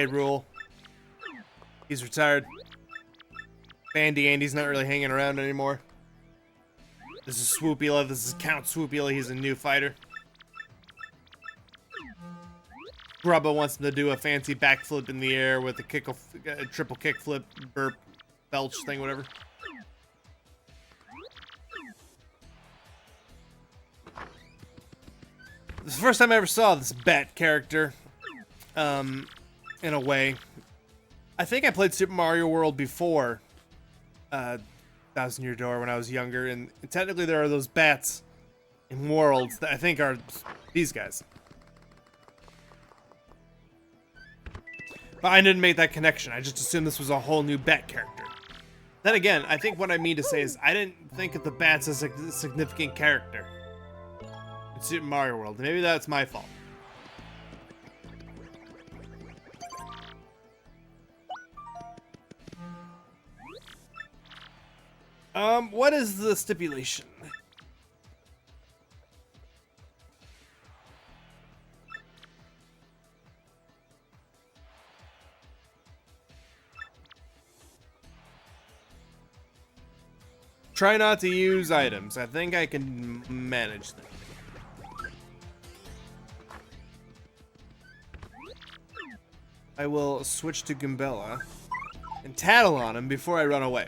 rule. He's retired. Bandy Andy's not really hanging around anymore. This is Swoopula. This is Count Swoopula. He's a new fighter. Grubba wants him to do a fancy backflip in the air with a triple kickflip, burp, belch thing, whatever. This is the first time I ever saw this Bat character, in a way. I think I played Super Mario World before Thousand Year Door when I was younger, and technically there are those bats in Worlds that I think are these guys. But I didn't make that connection. I just assumed this was a whole new Bat character. Then again, I think what I mean to say is I didn't think of the bats as a significant character in Super Mario World. Maybe that's my fault. What is the stipulation? Try not to use items. I think I can manage them. I will switch to Goombella and tattle on him before I run away.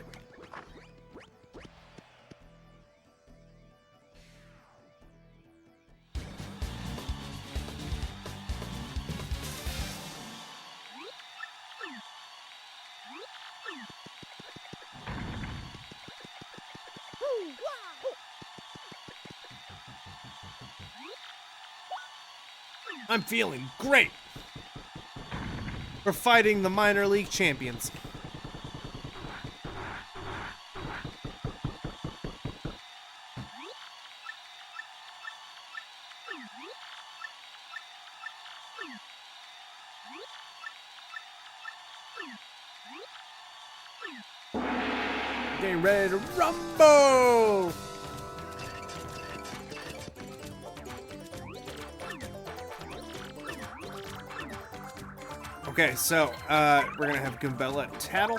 I'm feeling great. We're fighting the minor league champions. Getting ready to rumble! Okay, so, we're gonna have Goombella tattle.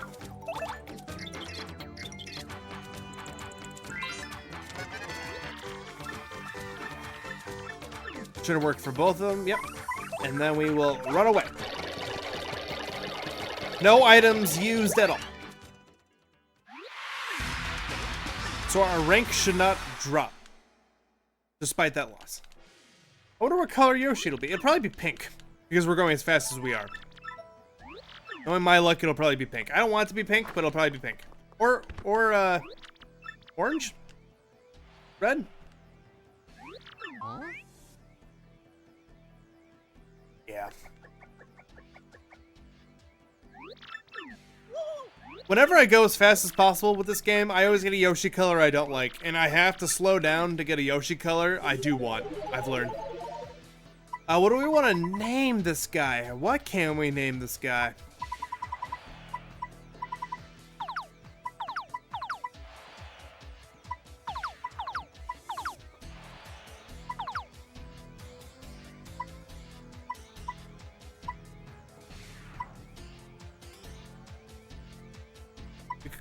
Should have worked for both of them, yep. And then we will run away. No items used at all. So our rank should not drop, despite that loss. I wonder what color Yoshi it'll be. It'll probably be pink, because we're going as fast as we are. Knowing my luck, it'll probably be pink. I don't want it to be pink, but it'll probably be pink. Or orange? Red? Yeah. Whenever I go as fast as possible with this game, I always get a Yoshi color I don't like. And I have to slow down to get a Yoshi color I do want. I've learned. What do we want to name this guy? What can we name this guy?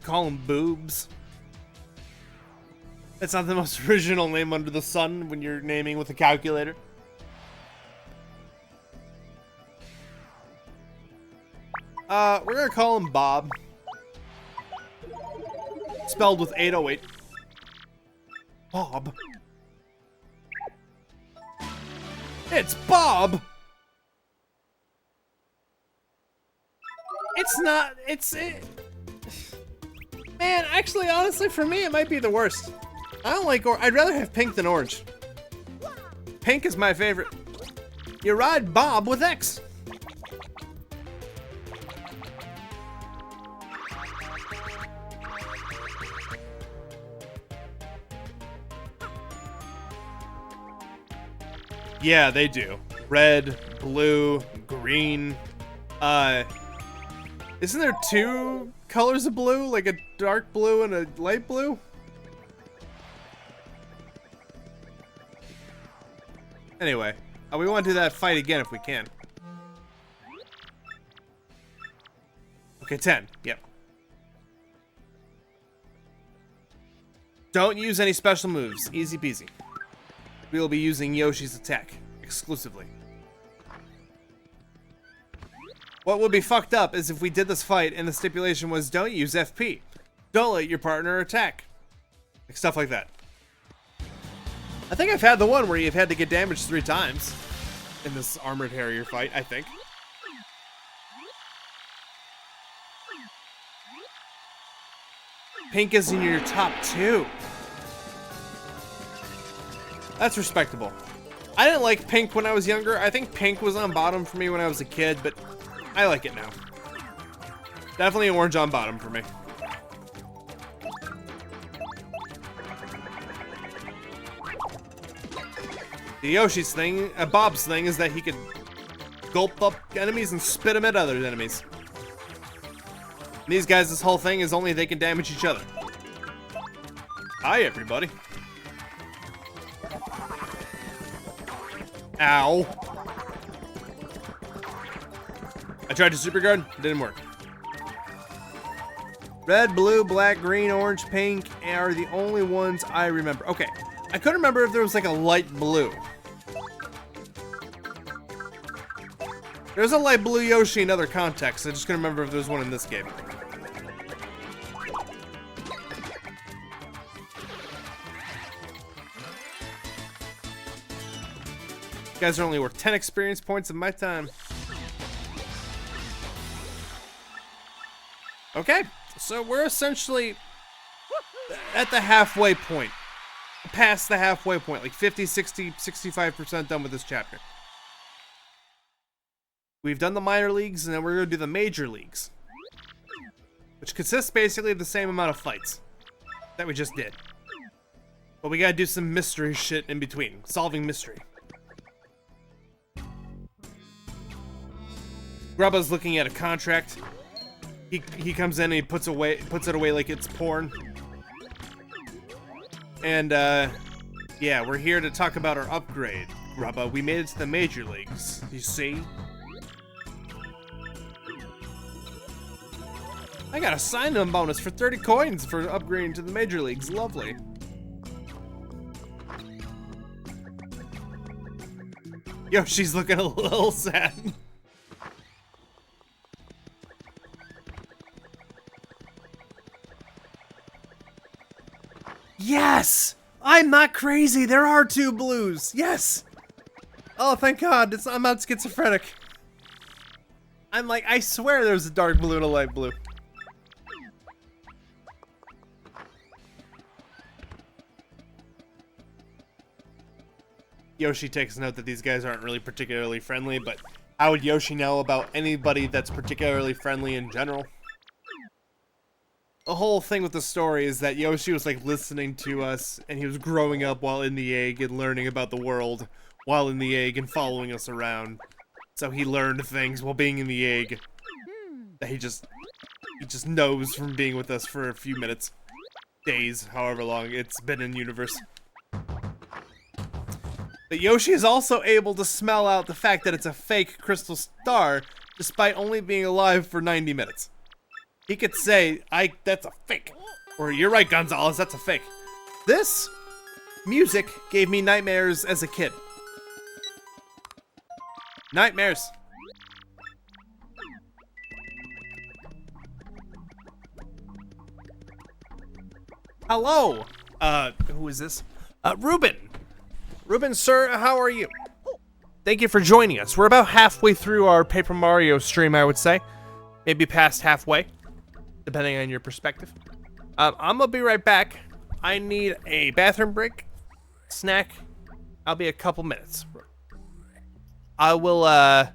call them boobs. That's not the most original name under the sun when you're naming with a calculator. We're gonna call him Bob. Spelled with 808. Bob. It's Bob! It's not, Man, actually, honestly, for me, it might be the worst. I don't like I'd rather have pink than orange. Pink is my favorite. You ride Bob with X. Yeah, they do. Red, blue, green. Isn't there two colors of blue? Like a dark blue and a light blue? Anyway, we want to do that fight again if we can. Okay, 10. Yep. Don't use any special moves. Easy peasy. We will be using Yoshi's attack exclusively. What would be fucked up is if we did this fight and the stipulation was don't use FP. Don't let your partner attack. Like stuff like that. I think I've had the one where you've had to get damaged 3 times in this Armored Harrier fight, I think. Pink is in your top 2. That's respectable. I didn't like pink when I was younger. I think pink was on bottom for me when I was a kid, but I like it now. Definitely orange on bottom for me. The Yoshi's thing, Bob's thing, is that he could gulp up enemies and spit them at other enemies. And these guys, this whole thing is only they can damage each other. Hi, everybody. Ow. I tried to super guard, didn't work. Red, blue, black, green, orange, pink are the only ones I remember. Okay, I couldn't remember if there was like a light blue. There's a light blue Yoshi in other contexts. I just couldn't remember if there's one in this game. You guys are only worth 10 experience points of my time. Okay, so we're essentially at the halfway point. Past the halfway point, like 50, 60, 65% done with this chapter. We've done the minor leagues, and then we're going to do the major leagues. Which consists basically of the same amount of fights that we just did. But we got to do some mystery shit in between. Solving mystery. Grubba's looking at a contract. He comes in and he puts it away like it's porn. And yeah, we're here to talk about our upgrade. Grubba, we made it to the major leagues. You see? I got a sign-on bonus for 30 coins for upgrading to the major leagues. Lovely. Yo, she's looking a little sad. Yes! I'm not crazy. There are 2 blues. Yes! Oh, thank God. I'm not schizophrenic. I'm like, I swear there's a dark blue and a light blue. Yoshi takes note that these guys aren't really particularly friendly, but how would Yoshi know about anybody that's particularly friendly in general? The whole thing with the story is that Yoshi was like listening to us, and he was growing up while in the egg and learning about the world while in the egg and following us around. So he learned things while being in the egg that he just knows from being with us for a few minutes, days, however long it's been in universe. But Yoshi is also able to smell out the fact that it's a fake crystal star, despite only being alive for 90 minutes. he could say, that's a fake. Or you're right, Gonzalez, that's a fake. This music gave me nightmares as a kid. Nightmares. Hello. Who is this? Ruben. Ruben, sir, how are you? Thank you for joining us. We're about halfway through our Paper Mario stream, I would say. Maybe past halfway, depending on your perspective. I'm gonna be right back. I need a bathroom break, snack. I'll be a couple minutes. I will,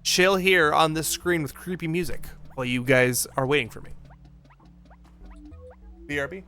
chill here on this screen with creepy music while you guys are waiting for me. BRB?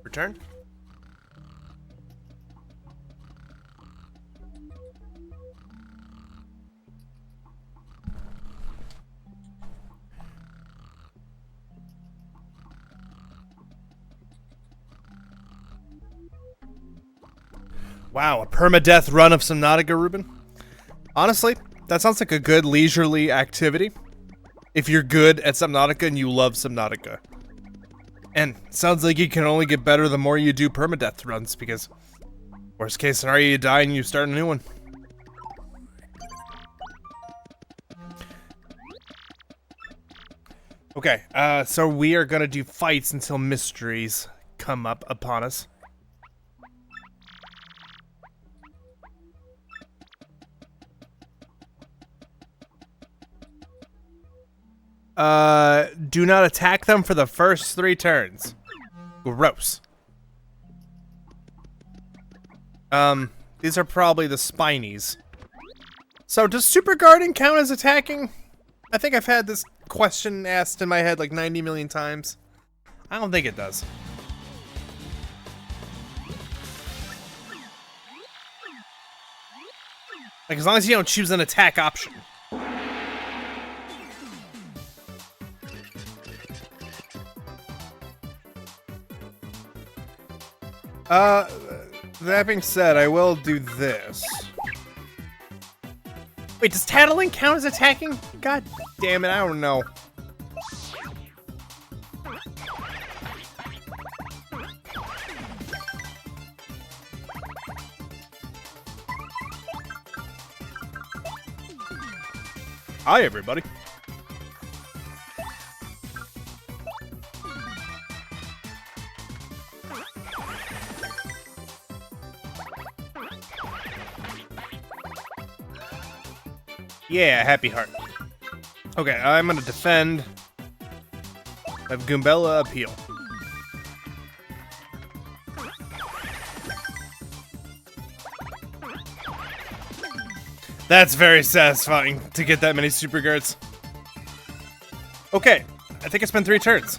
Return. Wow, a permadeath run of Subnautica, Ruben? Honestly, that sounds like a good leisurely activity. If you're good at Subnautica and you love Subnautica. And sounds like you can only get better the more you do permadeath runs, because worst case scenario, you die and you start a new one. Okay, so we are gonna do fights until mysteries come up upon us. Do not attack them for the first 3 turns. Gross. These are probably the Spinies. So does Super Guarding count as attacking? I think I've had this question asked in my head like 90 million times. I don't think it does. Like, as long as you don't choose an attack option. That being said, I will do this. Wait, does tattling count as attacking? God damn it, I don't know. Hi, everybody. Yeah, happy heart. Okay, I'm gonna defend. I have Goombella appeal. That's very satisfying to get that many super guards. Okay, I think it's been 3 turns.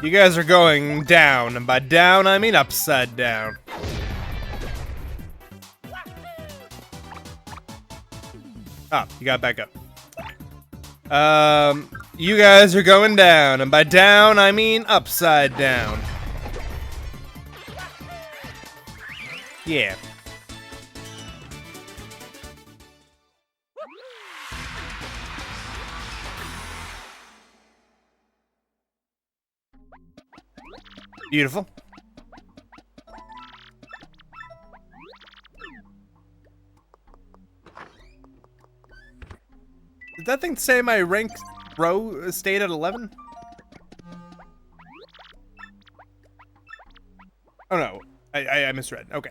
You guys are going down, and by down, I mean upside down. Ah, you got back up. You guys are going down, and by down, I mean upside down. Yeah. Beautiful. Did that thing say my rank row stayed at 11? Oh no, I misread. Okay.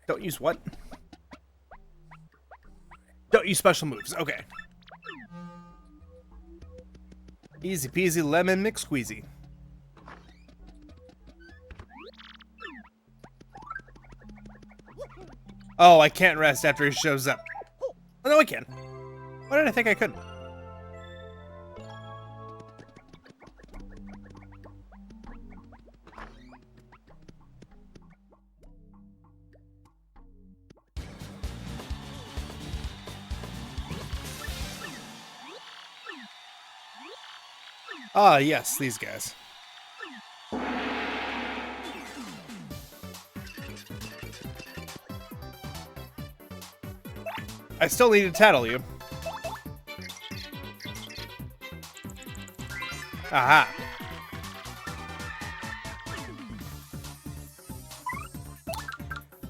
Don't use what? Don't use special moves. Okay. Easy peasy lemon McSqueezy. Oh, I can't rest after he shows up. Oh, no, I can. Why did I think I couldn't? Ah, yes, these guys. I still need to tattle you. Aha.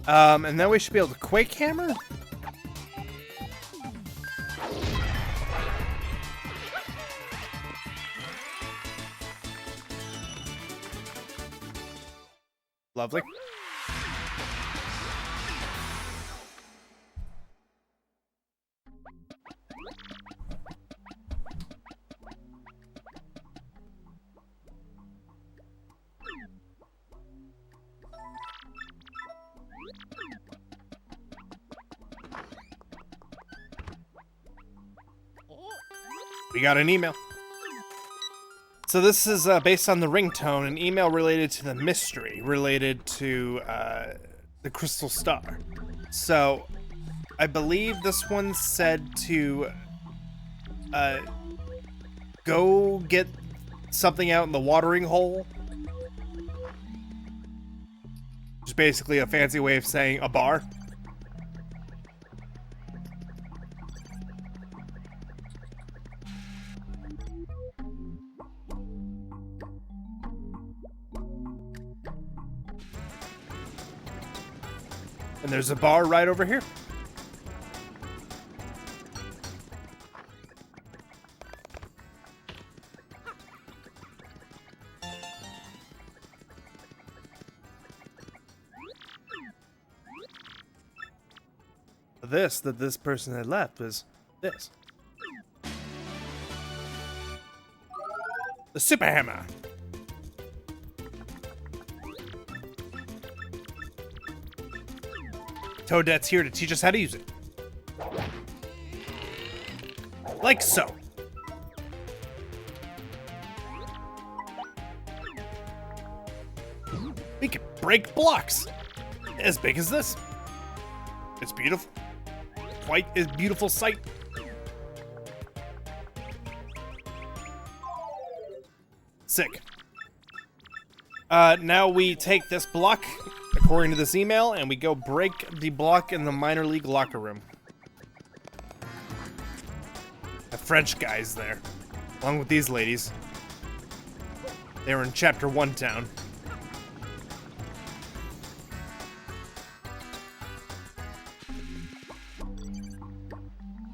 And then we should be able to Quake Hammer? Lovely. We got an email. So this is based on the ringtone, an email related to the mystery, related to the crystal star. So I believe this one said to go get something out in the watering hole. Just basically a fancy way of saying a bar. And there's a bar right over here. This that this person had left was this. The Super Hammer. Toadette's here to teach us how to use it. Like so. We can break blocks as big as this. It's beautiful. Quite a beautiful sight. Sick. Now we take this block, according to this email, and we go break the block in the minor league locker room. The French guys there, along with these ladies. They were in Chapter 1 town.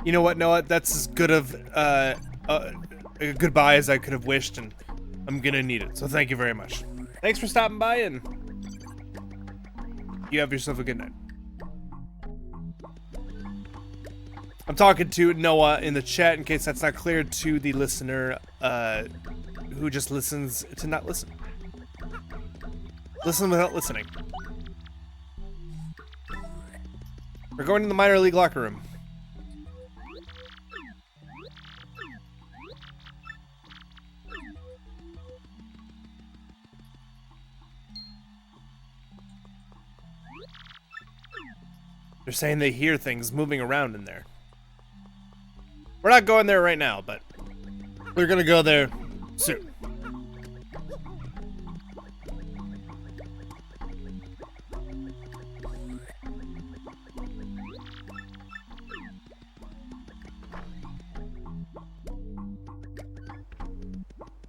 You know what, Noah? That's as good of a goodbye as I could have wished, and I'm gonna need it. So thank you very much. Thanks for stopping by, and you have yourself a good night. I'm talking to Noah in the chat, in case that's not clear to the listener who just listens to not listen. Listen without listening. We're going to the minor league locker room. They're saying they hear things moving around in there. We're not going there right now, but we're gonna go there soon.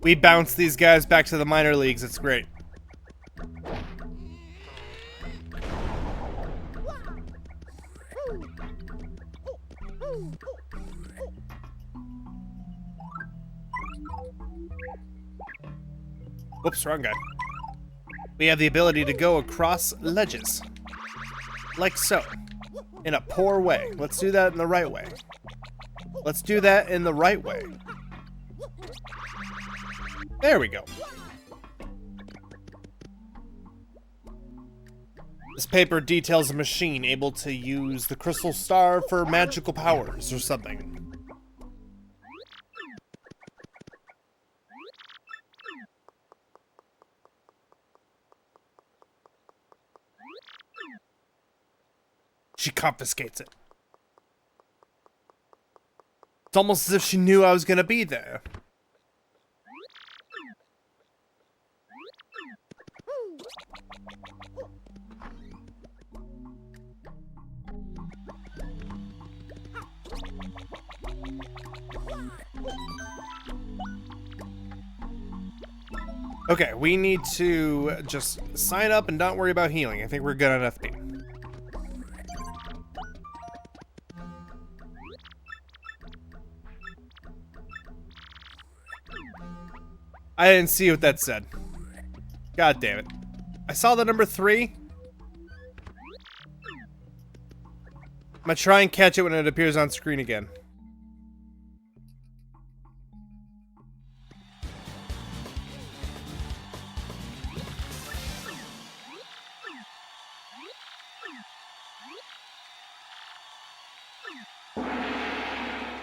We bounce these guys back to the minor leagues. It's great. Whoops, wrong guy. We have the ability to go across ledges. Like so. In a poor way. Let's do that in the right way. Let's do that in the right way. There we go. This paper details a machine able to use the crystal star for magical powers or something. She confiscates it. It's almost as if she knew I was gonna be there. Okay, we need to just sign up and not worry about healing. I think we're good on FP. I didn't see what that said. God damn it. I saw the number 3. I'm gonna try and catch it when it appears on screen again.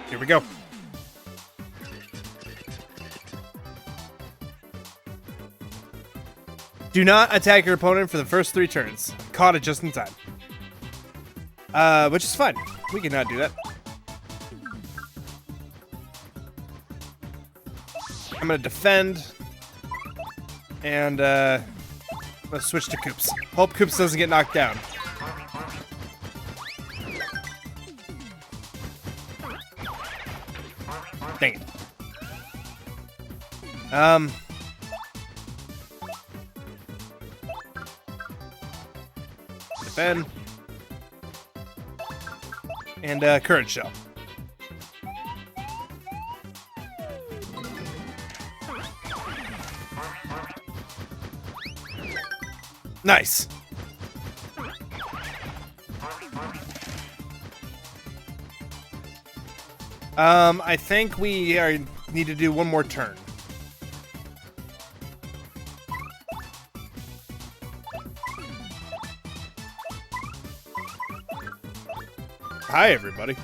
Here we go. Do not attack your opponent for the first 3 turns. Caught it just in time. Which is fine. We can not do that. I'm gonna defend. And, I'm gonna switch to Koops. Hope Koops doesn't get knocked down. Dang it. Defend. And, Courage Shell. Nice. I think we need to do one more turn. Hi, everybody.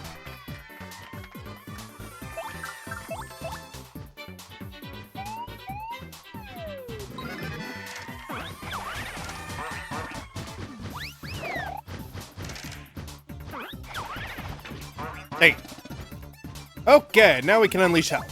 Hey. Okay, now we can unleash hell.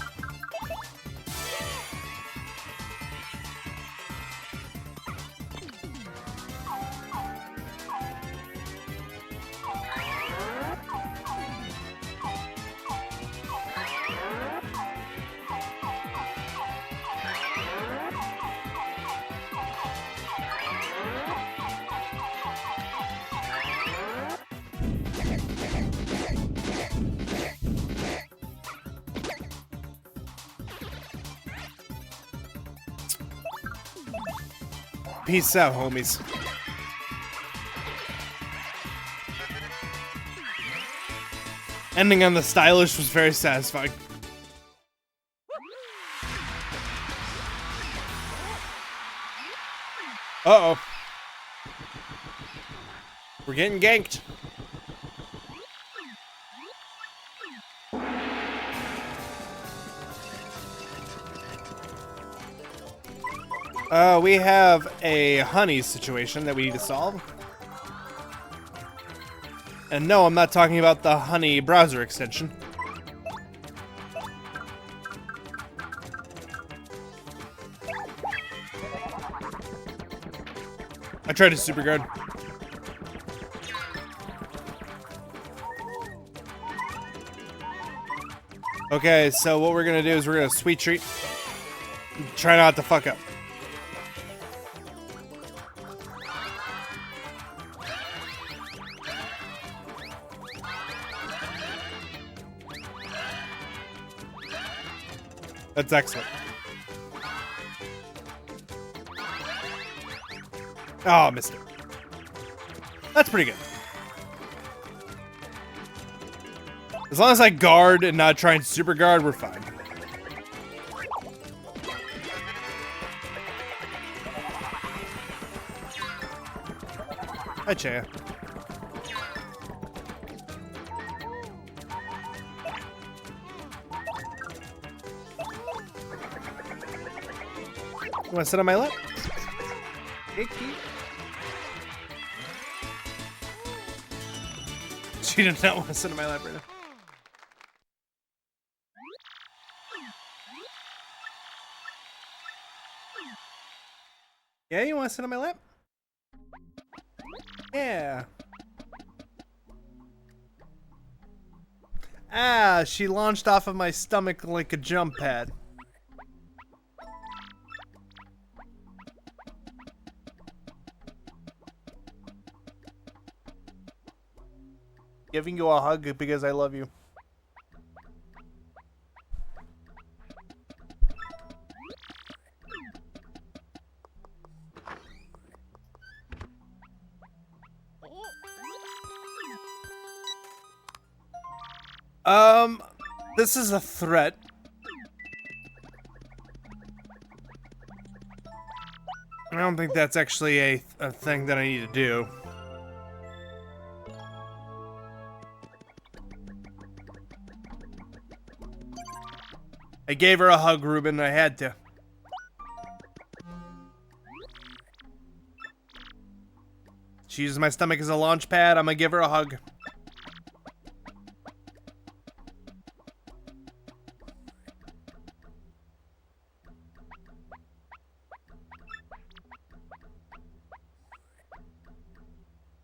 Peace out, homies. Ending on the stylish was very satisfying. Uh-oh. We're getting ganked. We have a honey situation that we need to solve. And no, I'm not talking about the honey browser extension. I tried to super guard. Okay, so what we're gonna do is we're gonna sweet treat. Try not to fuck up. That's excellent. Oh, missed it. That's pretty good. As long as I guard and not try and super guard, we're fine. Hi, Chaya. You want to sit on my lap? She does not want to sit on my lap right now. Yeah, you want to sit on my lap? Yeah. Ah, she launched off of my stomach like a jump pad. Giving you a hug because I love you. This is a threat. I don't think that's actually a thing that I need to do. I gave her a hug, Ruben. I had to. She uses my stomach as a launch pad. I'm gonna give her a hug.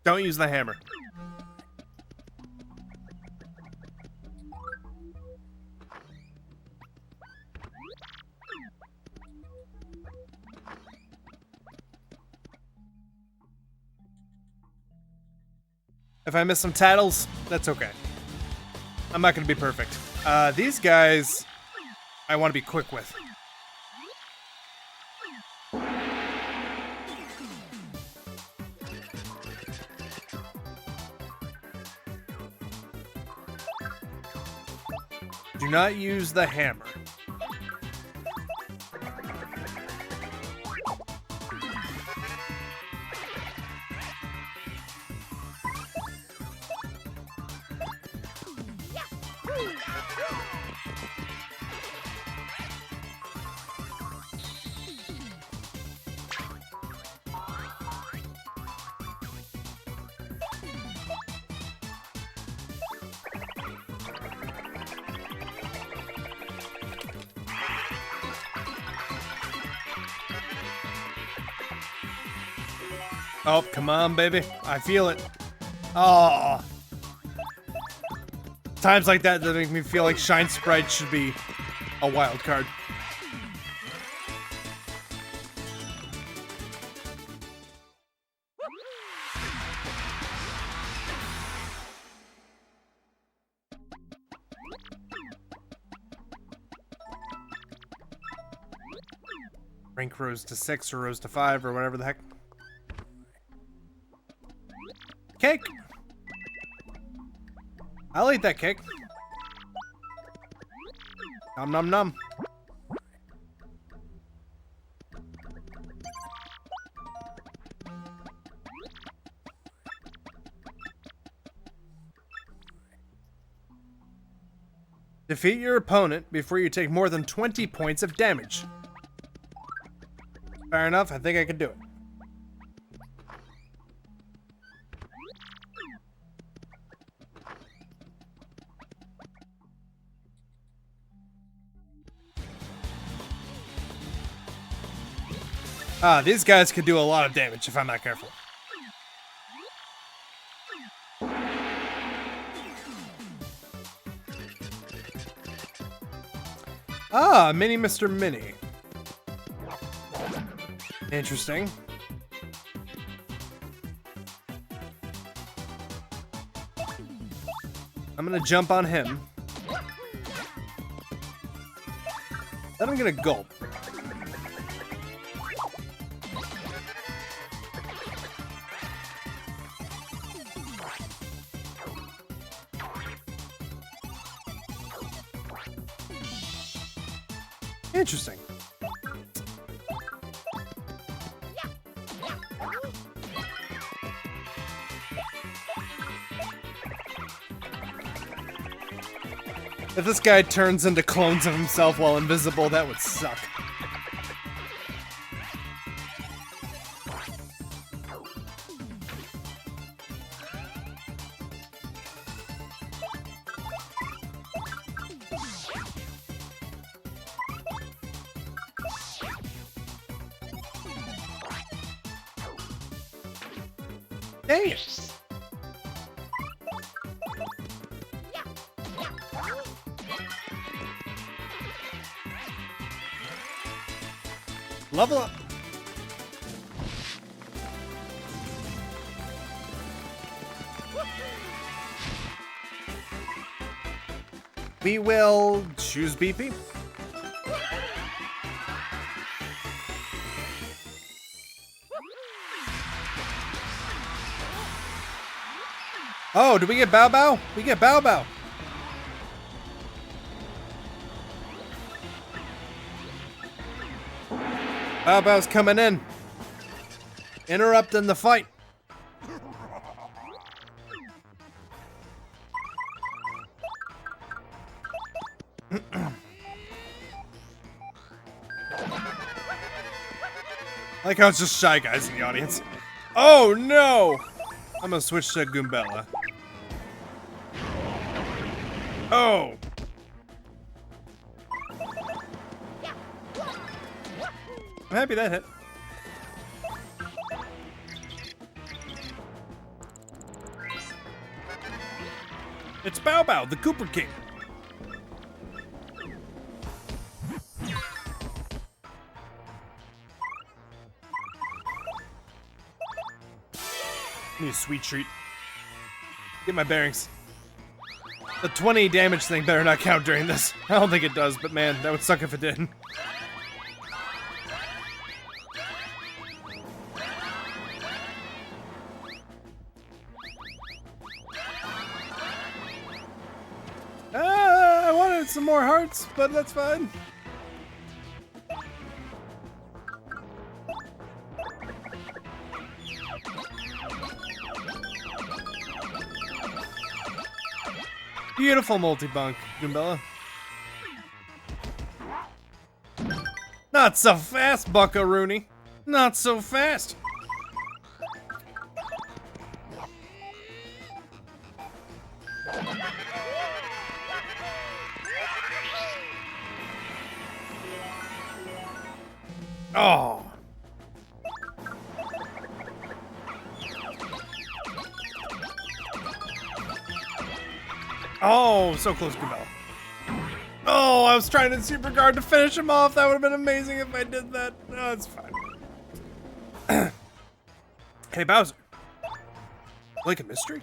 Don't use the hammer. If I miss some tattles, that's okay. I'm not gonna be perfect. These guys, I want to be quick with. Do not use the hammer. Oh, come on, baby. I feel it. Oh. Times like that make me feel like Shine Sprite should be a wild card. Rank rose to 6 or rose to 5 or whatever the heck. Cake! I'll eat that cake. Nom nom nom. Defeat your opponent before you take more than 20 points of damage. Fair enough, I think I can do it. These guys could do a lot of damage if I'm not careful. Mini Mr. Mini. Interesting. I'm gonna jump on him. Then I'm gonna gulp. Interesting. If this guy turns into clones of himself while invisible, that would suck. Dang it. Level up. We will choose BP. Oh, do we get Bow Bow? We get Bow Bow. Bow Bow's coming in. Interrupting the fight. I like how it's just Shy Guys in the audience. Oh no! I'm gonna switch to Goombella. Oh! I'm happy that hit. It's Bow Bow, the Cooper King. Need a sweet treat. Get my bearings. The 20 damage thing better not count during this. I don't think it does, but man, that would suck if it did. I wanted some more hearts, but that's fine. Beautiful multi-bunk, Goombella. Not so fast, Buckaroony. Not so fast. Oh. Oh, so close, Goombella. Oh, I was trying to super guard to finish him off. That would have been amazing if I did that. No, it's fine. Hey, Bowser. Like a mystery?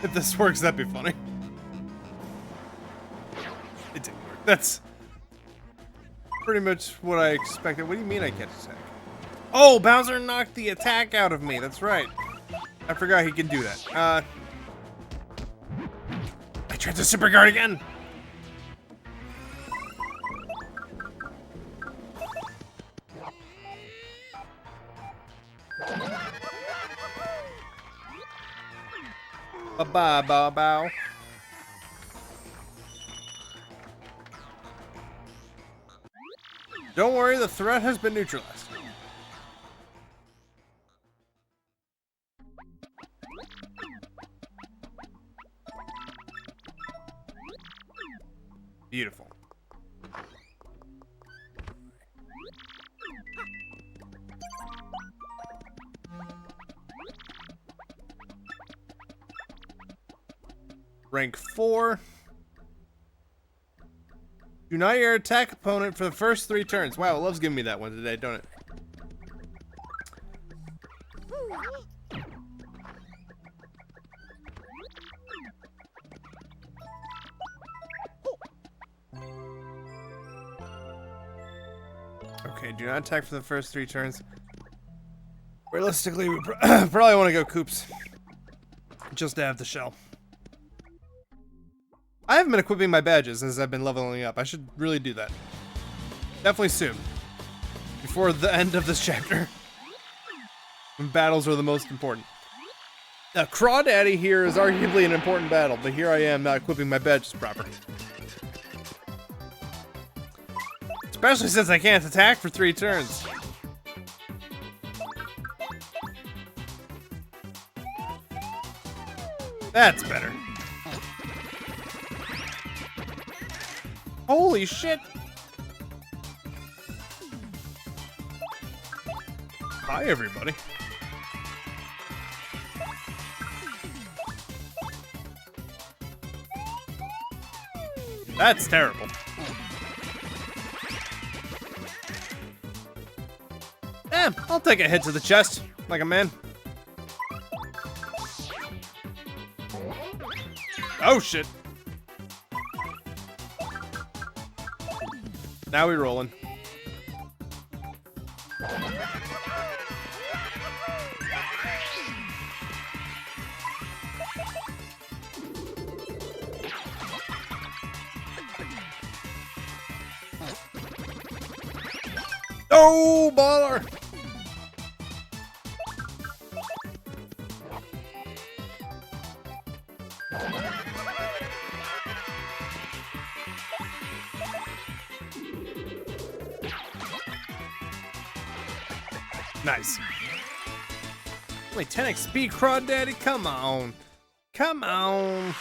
If this works, that'd be funny. It didn't work. That's pretty much what I expected. What do you mean I can't attack? Oh, Bowser knocked the attack out of me. That's right. I forgot he can do that. I tried to super guard again. Bye-bye, bow bow. Don't worry, the threat has been neutralized. Beautiful. Rank 4. Do not your attack opponent for the first 3 turns. Wow, it loves giving me that one today, don't it? Okay, do not attack for the first 3 turns. Realistically, we probably want to go Koops. Just to have the shell. I haven't been equipping my badges as I've been leveling up. I should really do that. Definitely soon. Before the end of this chapter. When battles are the most important. Now, Crawdaddy here is arguably an important battle, but here I am not equipping my badges properly. Especially since I can't attack for 3 turns. That's better. Holy shit! Hi, everybody. That's terrible. I'll take a hit to the chest, like a man. Oh, shit. Now we're rolling. Oh, baller! Nice. Only 10 XP, Crawdaddy. Come on. Come on.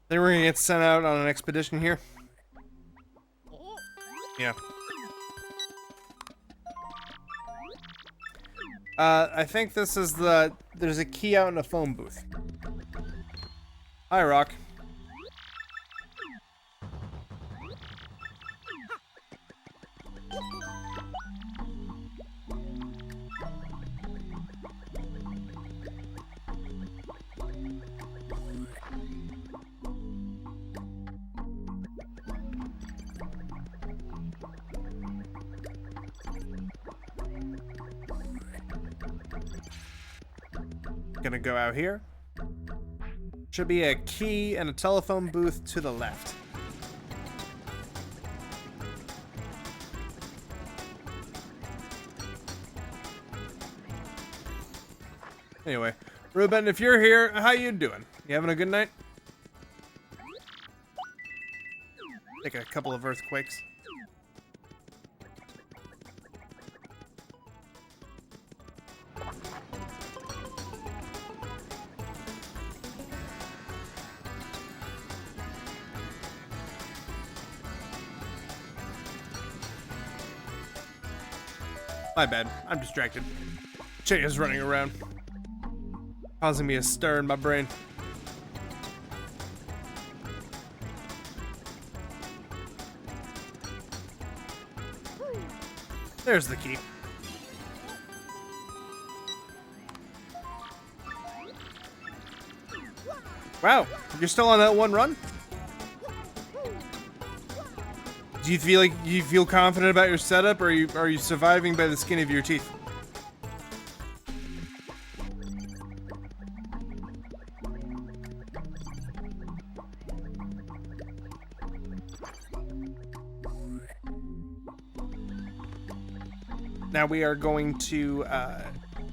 Then we're gonna get sent out on an expedition here. Yeah. I think this is the... There's a key out in a phone booth. Hi, Rock. Gonna go out here. Should be a key and a telephone booth to the left. Anyway, Ruben, if you're here, how you doing? You having a good night? Take a couple of earthquakes. My bad. I'm distracted. Jay is running around, causing me a stir in my brain. There's the key. Wow, you're still on that one run? Do you feel confident about your setup, or are you surviving by the skin of your teeth? Now we are going to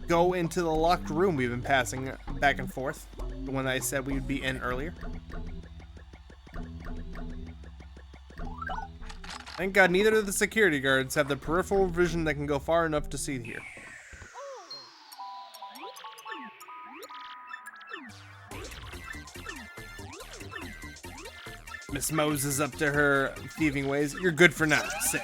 go into the locked room we've been passing back and forth. The one I said we would be in earlier. Thank God neither of the security guards have the peripheral vision that can go far enough to see here. Miss Mose is up to her thieving ways. You're good for now. Sick.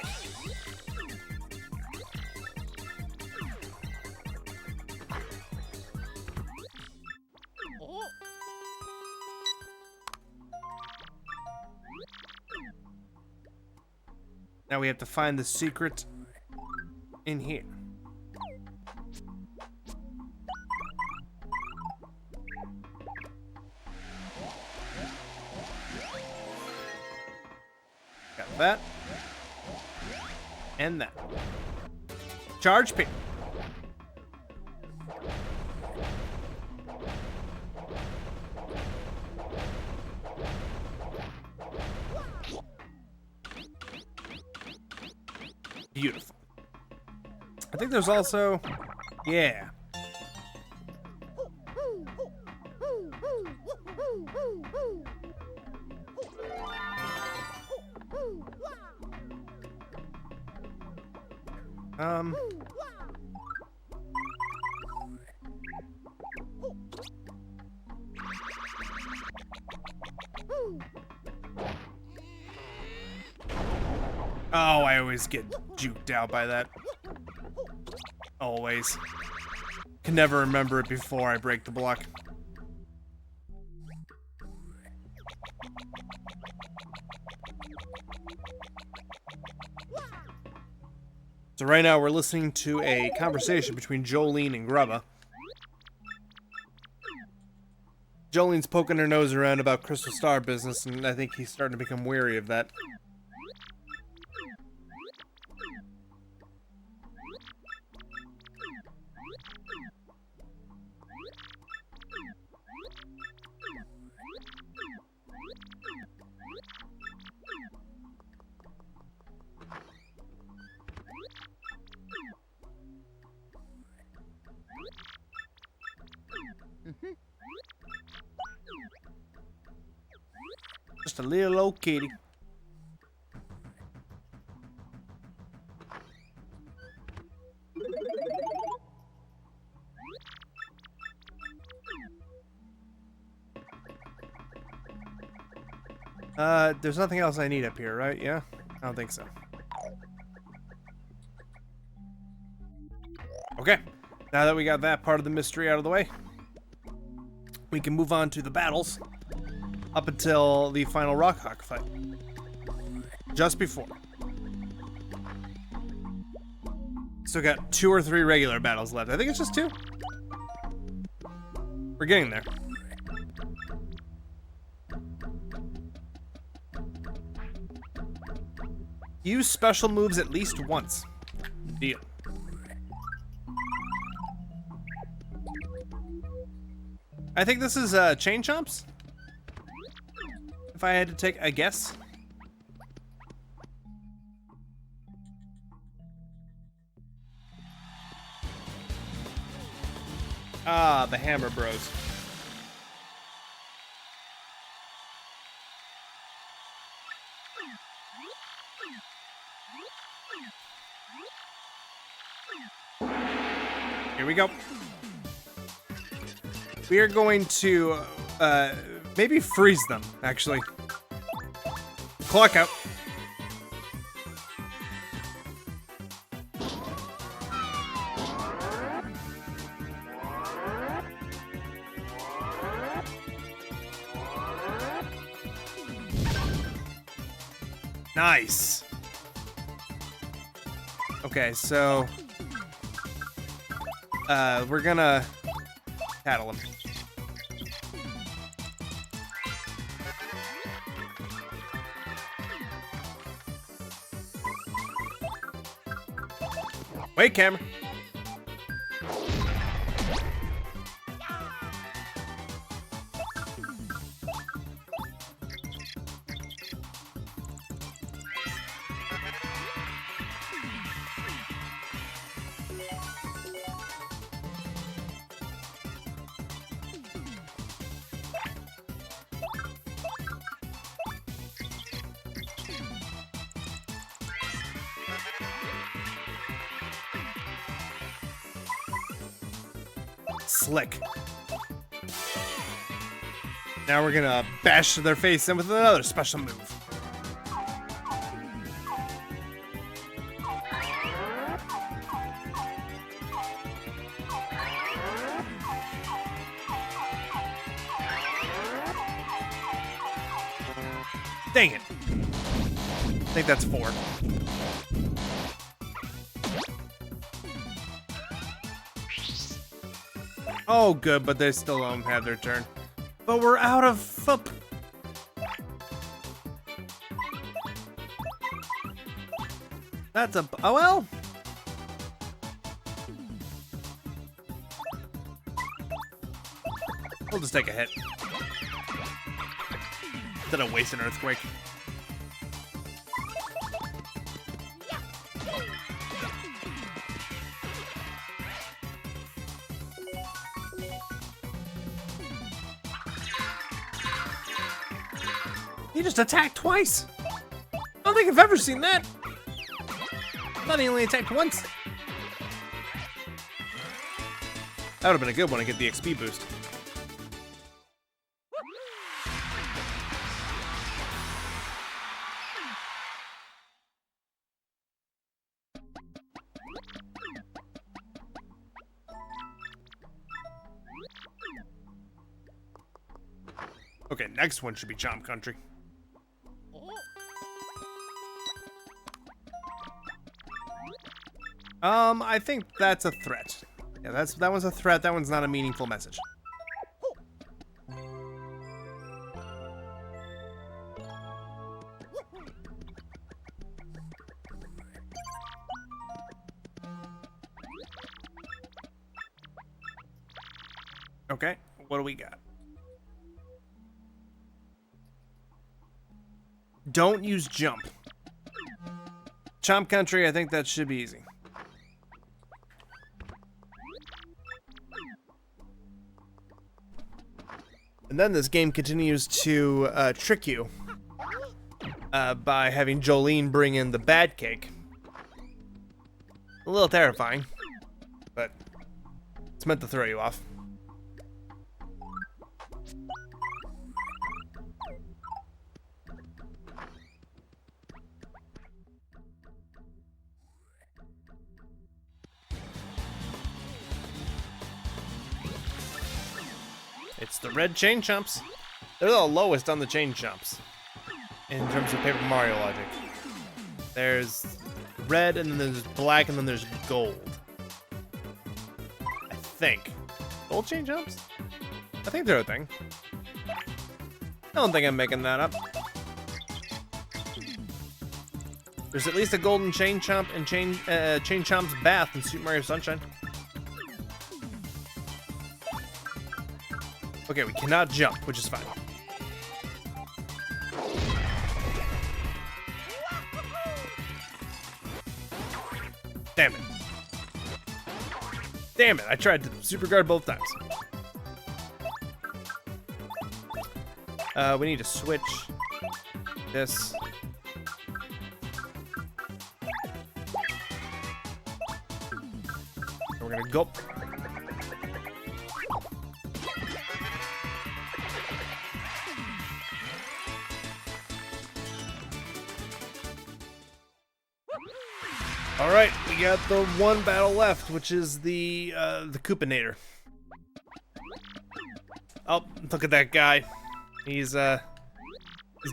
Now we have to find the secret in here. Got that. And that. Charge P. Beautiful. I think there's also... Yeah. Oh, I always get juked out by that. Always. Can never remember it before I break the block. So right now we're listening to a conversation between Jolene and Grubba. Jolene's poking her nose around about Crystal Star business, and I think he's starting to become wary of that. Just a little old kitty. There's nothing else I need up here, right? Yeah? I don't think so. Okay. Now that we got that part of the mystery out of the way, we can move on to the battles up until the final Rockhawk fight. Just before. Still got 2 or 3 regular battles left. I think it's just 2. We're getting there. Use special moves at least once. Deal. I think this is Chain Chomps. If I had to take a guess. Ah, the Hammer Bros. Here we go. We are going to maybe freeze them, actually. Clock out. Nice. Okay, so we're gonna tattle him. Wait, camera. Slick. Now we're gonna bash their face in with another special move. Dang it. I think that's 4. Oh, good, but they still don't have their turn. But we're out of foot. That's a... Oh, well. We'll just take a hit. Instead of waste an earthquake. He just attacked twice. I don't think I've ever seen that. I thought he only attacked once. That would have been a good one to get the XP boost. Okay, next one should be Chomp Country. I think that's a threat. Yeah, that one's a threat. That one's not a meaningful message. Okay, what do we got? Don't use jump. Chomp Country, I think that should be easy. And then this game continues to trick you by having Jolene bring in the bad cake. A little terrifying, but it's meant to throw you off. It's the red chain chomps. They're the lowest on the chain chomps in terms of Paper Mario logic. There's red, and then there's black, and then there's gold. I think. Gold chain chomps? I think they're a thing. I don't think I'm making that up. There's at least a golden chain chomp and chain chomp's bath in Super Mario Sunshine. Okay, we cannot jump, which is fine. Damn it. Damn it, I tried to super guard both times. We need to switch this. We're gonna go. All right, we got the one battle left, which is the Koopinator. Oh, look at that guy. He's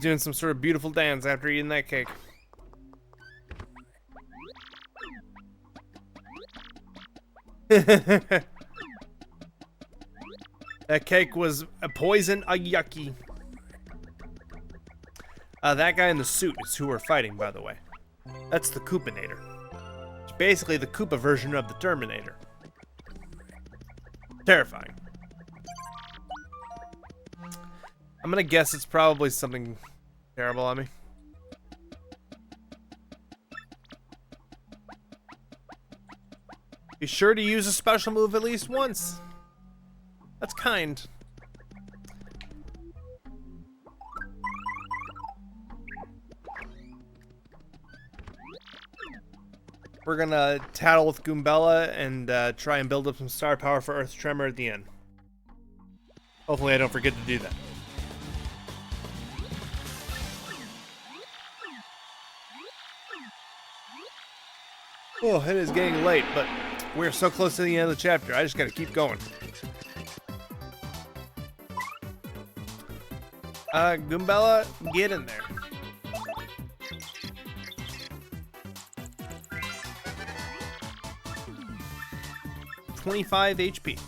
doing some sort of beautiful dance after eating that cake. That cake was a poison, a yucky. That guy in the suit is who we're fighting, by the way. That's the Koopinator. It's basically the Koopa version of the Terminator. Terrifying. I'm gonna guess it's probably something terrible on me. Be sure to use a special move at least once. That's kind. We're gonna tattle with Goombella and try and build up some star power for Earth Tremor at the end. Hopefully I don't forget to do that. Oh, it is getting late, but we're so close to the end of the chapter. I just gotta keep going. Goombella, get in there. $25 HP.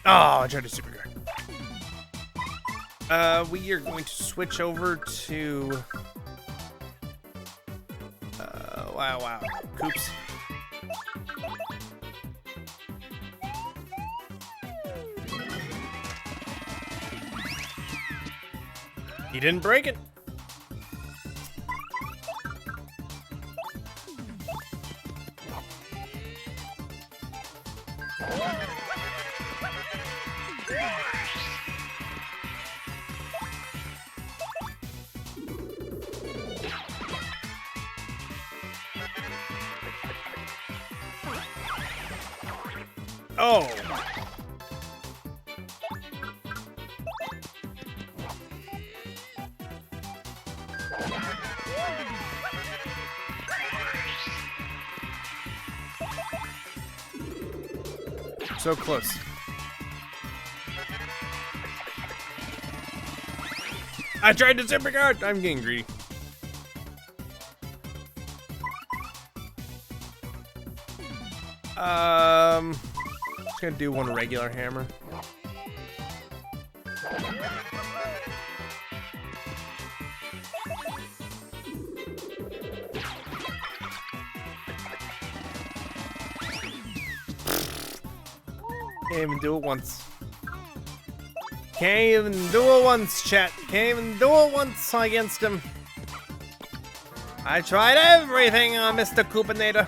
Oh, I tried to super guard. We are going to switch over to wow. Coops. He didn't break it. Oh. So close. I tried to super guard. I'm getting greedy. Just gonna do one regular hammer. Can't even do it once. Can't even do it once, chat. Can't even do it once against him. I tried everything on Mr. Coopinator.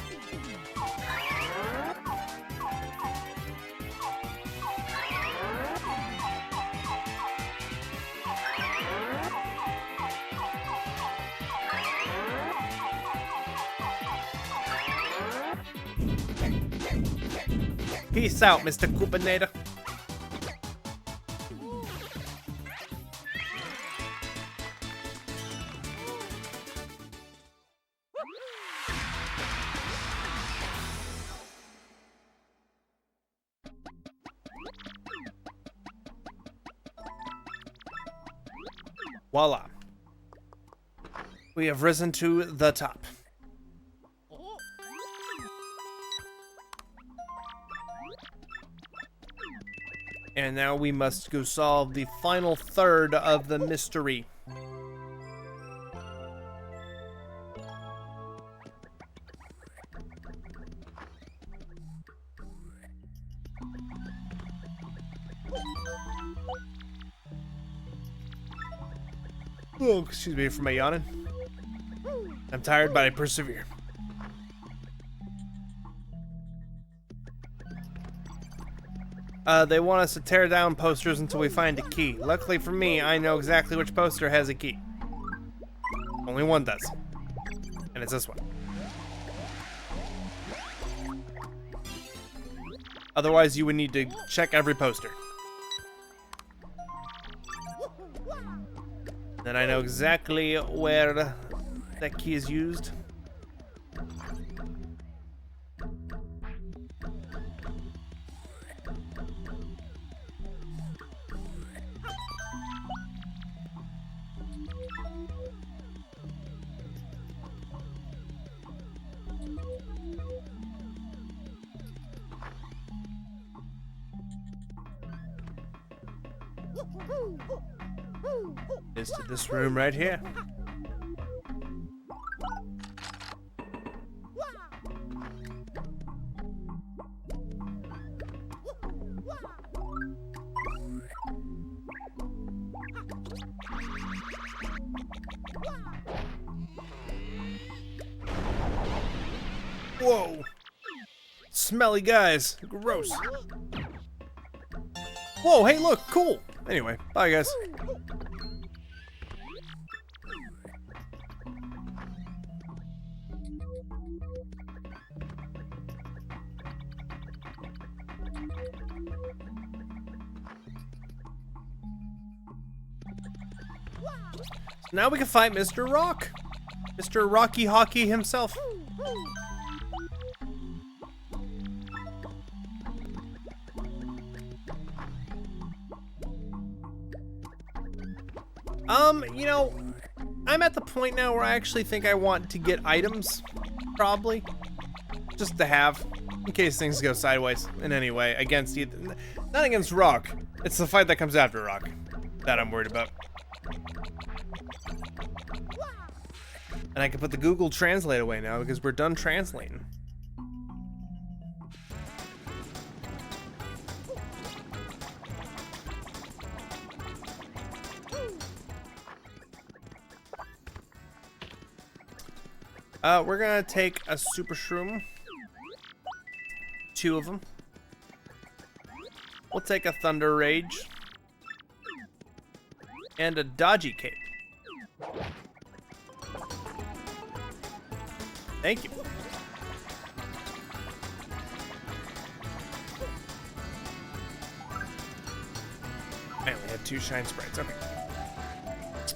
Peace out, Mr. Coopinator. Voila. We have risen to the top. And now we must go solve the final third of the mystery. Oh, excuse me for my yawning. I'm tired, but I persevere. They want us to tear down posters until we find a key. Luckily for me, I know exactly which poster has a key. Only one does. And it's this one. Otherwise, you would need to check every poster. Then I know exactly where that key is used. Is to this room right here. Whoa! Smelly guys. Gross. Whoa, hey look, cool. Anyway, bye guys. Now we can fight Mr. Rock. Mr. Rocky Hockey himself. You know, I'm at the point now where I actually think I want to get items, probably. Just to have, in case things go sideways in any way, against either, not against Rock. It's the fight that comes after Rock that I'm worried about. And I can put the Google Translate away now because we're done translating. We're gonna take a Super Shroom. 2 of them. We'll take a Thunder Rage. And a Dodgy Cape. Thank you. I only have 2 Shine Sprites, okay.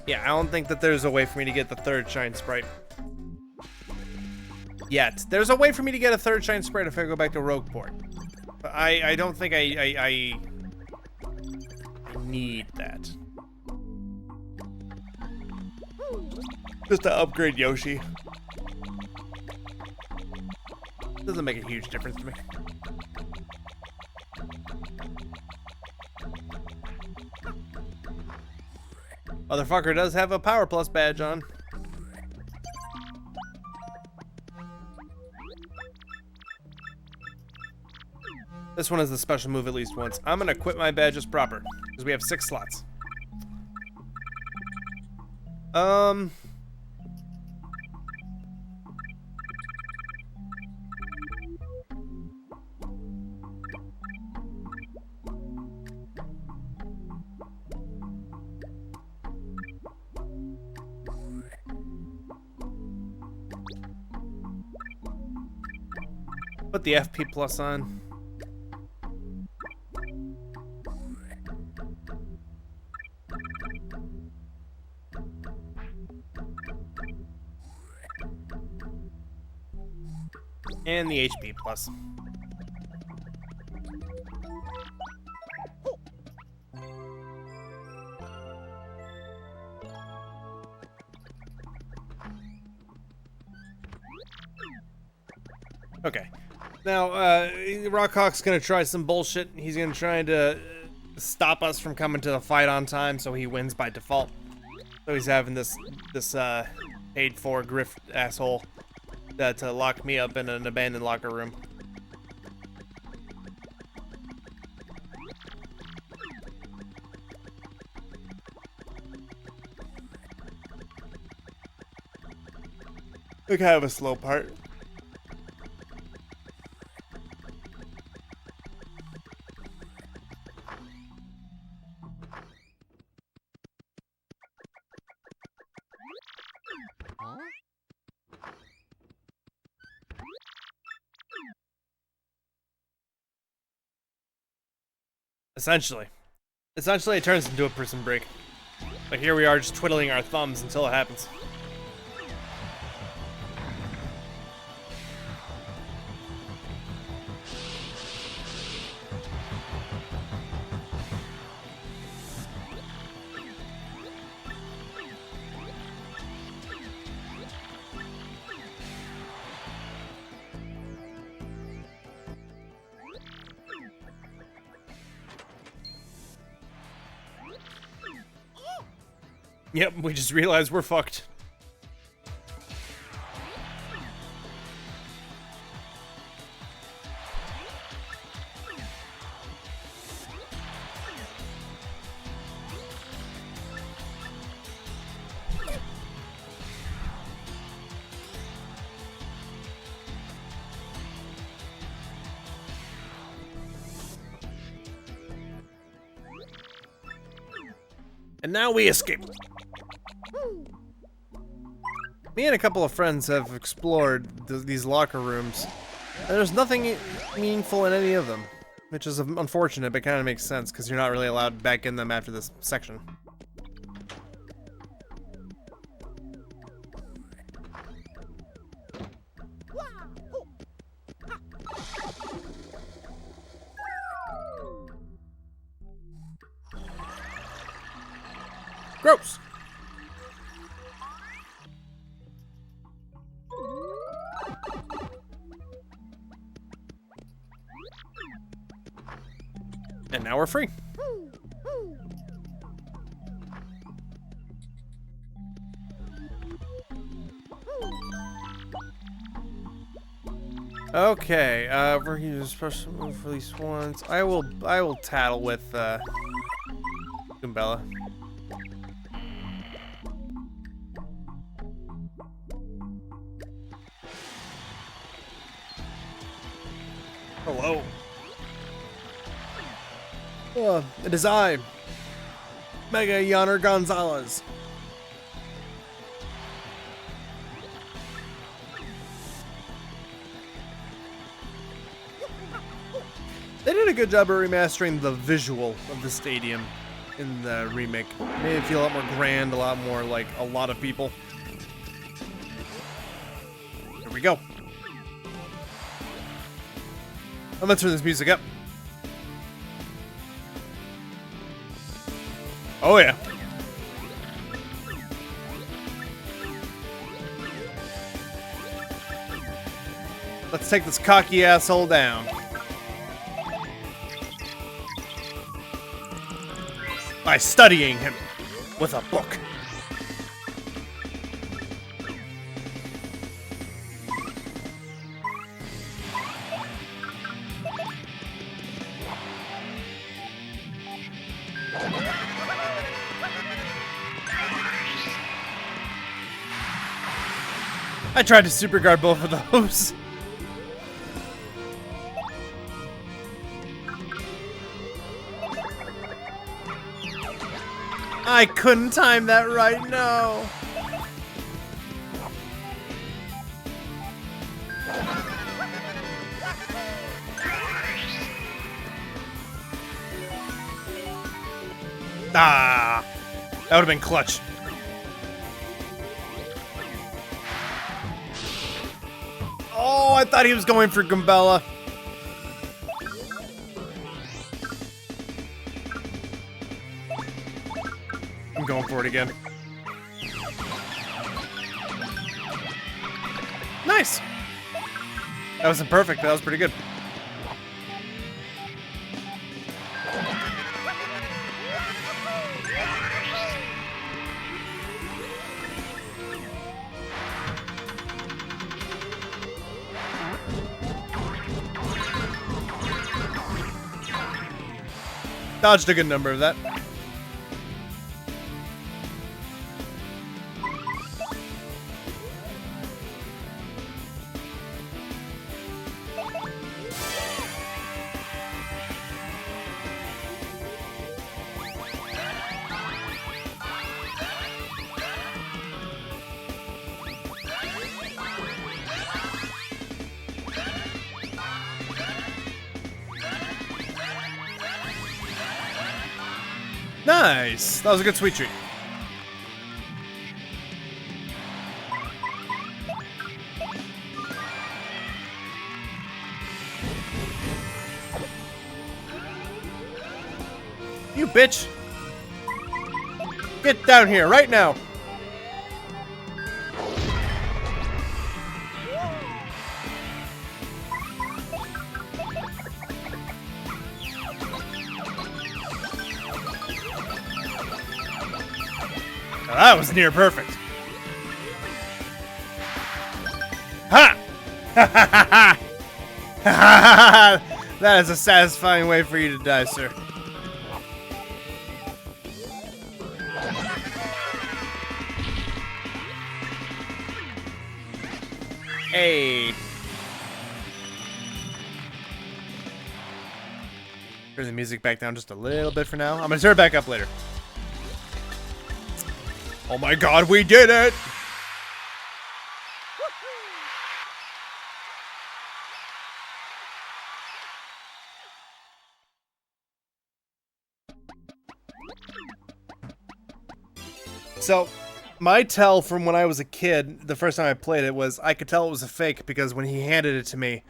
Yeah, I don't think that there's a way for me to get the 3rd Shine Sprite. Yet. There's a way for me to get a 3rd Shine Sprite if I go back to Rogueport. But I don't think I need that. Just to upgrade Yoshi. Doesn't make a huge difference to me. Motherfucker does have a Power Plus badge on. This one is the special move at least once. I'm gonna quit my badges proper, because we have 6 slots. Put the FP Plus on. And the HP Plus. Okay. Now, Rockhawk's gonna try some bullshit. He's gonna try to stop us from coming to the fight on time, so he wins by default. So he's having this paid for grift asshole to lock me up in an abandoned locker room. Look, kind of a slow part. Essentially it turns into a prison break. But here we are just twiddling our thumbs until it happens. Yep, we just realized we're fucked. And now we escape. Me and a couple of friends have explored these locker rooms, and there's nothing meaningful in any of them, which is unfortunate, but kind of makes sense because you're not really allowed back in them after this section. Gross! And now we're free. Okay, we're gonna use a special move for these ones. I will tattle with Goombella. Hello. It is I, Mega Yonner Gonzalez. They did a good job of remastering the visual of the stadium in the remake. Made it feel a lot more grand, a lot more like a lot of people. Here we go. I'm gonna turn this music up. Oh yeah. Let's take this cocky asshole down. By studying him with a book. I tried to super guard both of those. I couldn't time that right, no. Ah, that would have been clutch. Oh, I thought he was going for Gumbella. I'm going for it again. Nice. That wasn't perfect, but that was pretty good. Dodged a good number of that. Nice! That was a good sweet treat. You bitch! Get down here right now! That was near perfect. Ha! Ha ha ha ha! That is a satisfying way for you to die, sir. Hey. Turn the music back down just a little bit for now. I'm gonna turn it back up later. Oh my god, we did it! So, my tell from when I was a kid, the first time I played it, was I could tell it was a fake because when he handed it to me,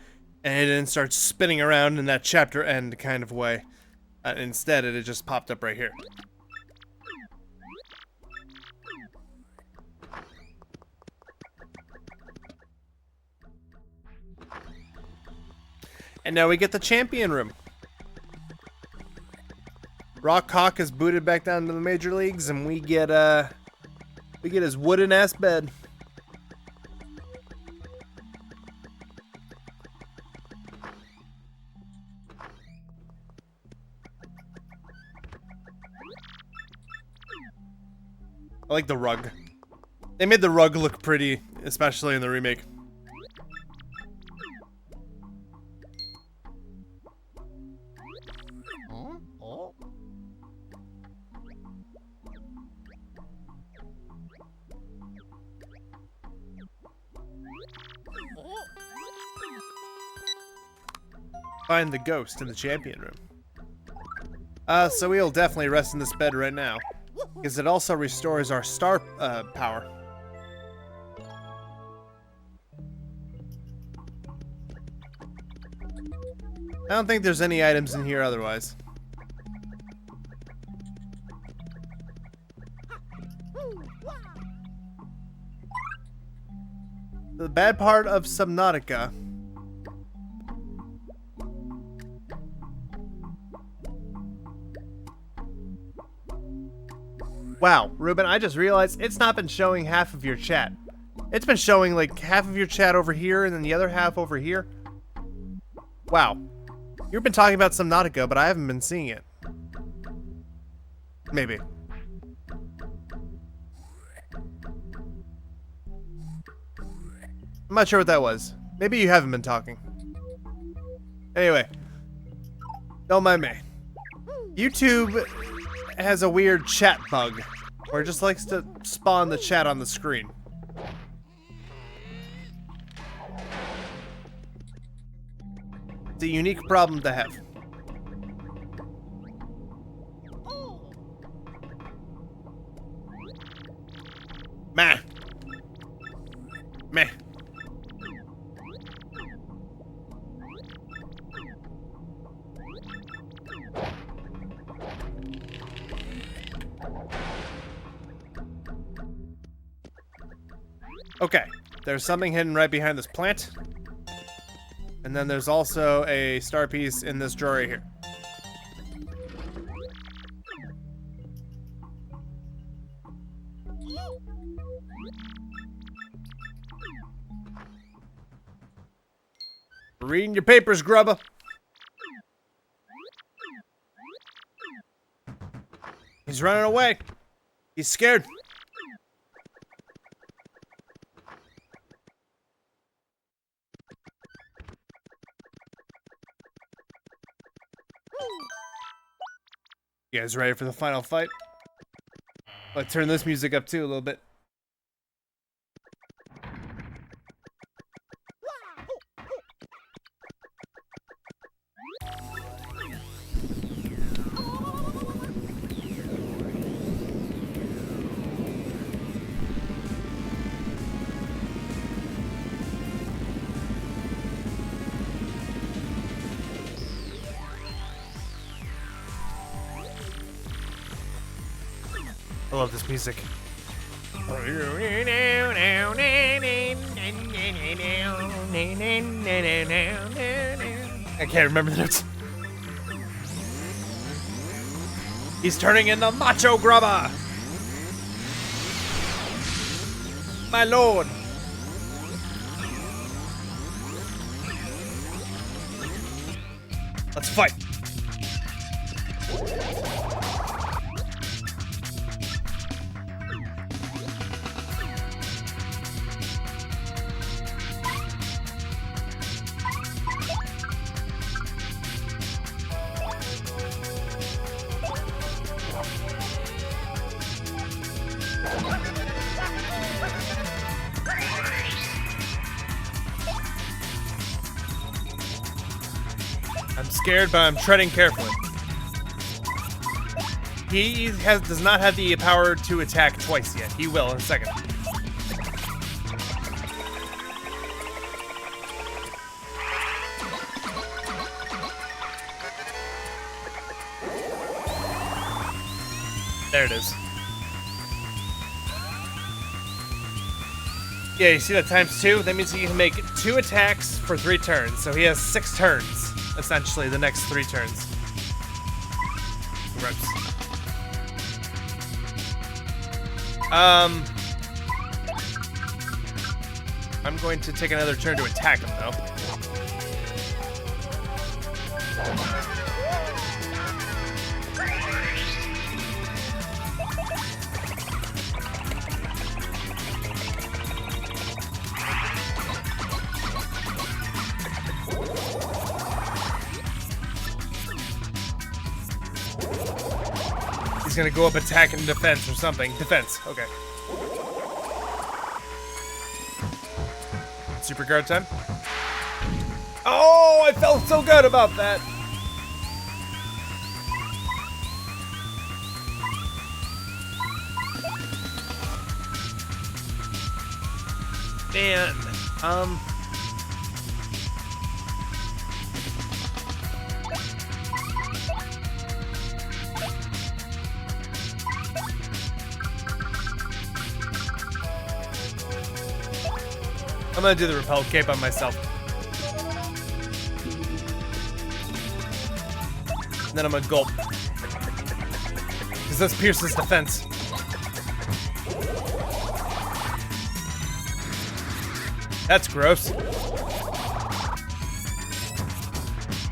and it didn't start spinning around in that chapter end kind of way. Instead, it just popped up right here. And now we get the champion room. Rock Hawk is booted back down to the major leagues, and we get his wooden ass bed. I like the rug. They made the rug look pretty, especially in the remake. Find the ghost in the champion room. So we'll definitely rest in this bed right now, because it also restores our star power. I don't think there's any items in here otherwise. The bad part of Subnautica. Wow, Ruben, I just realized it's not been showing half of your chat. It's been showing like half of your chat over here and then the other half over here. Wow. You've been talking about Subnautica, but I haven't been seeing it. Maybe. I'm not sure what that was. Maybe you haven't been talking. Anyway. Don't mind me. YouTube has a weird chat bug where it just likes to spawn the chat on the screen. It's a unique problem to have. Meh. Meh. Okay, there's something hidden right behind this plant. And then there's also a star piece in this drawer right here. Reading your papers, grubba. He's running away. He's scared. You guys ready for the final fight? Let's turn this music up too a little bit. I love this music. I can't remember the notes. He's turning into Macho Grubba! My lord! Let's fight! I'm scared, but I'm treading carefully. He does not have the power to attack twice yet. He will in a second. There it is. Yeah, you see that times 2? That means he can make 2 attacks for 3 turns. So he has 6 turns, essentially, the next 3 turns. Reps. I'm going to take another turn to attack him, though. He's gonna go up attack and defense or something. Defense, okay. Super guard time. Oh, I felt so good about that. Man, I'm gonna do the repel cape on myself. And then I'm gonna gulp. Because this pierces defense. That's gross.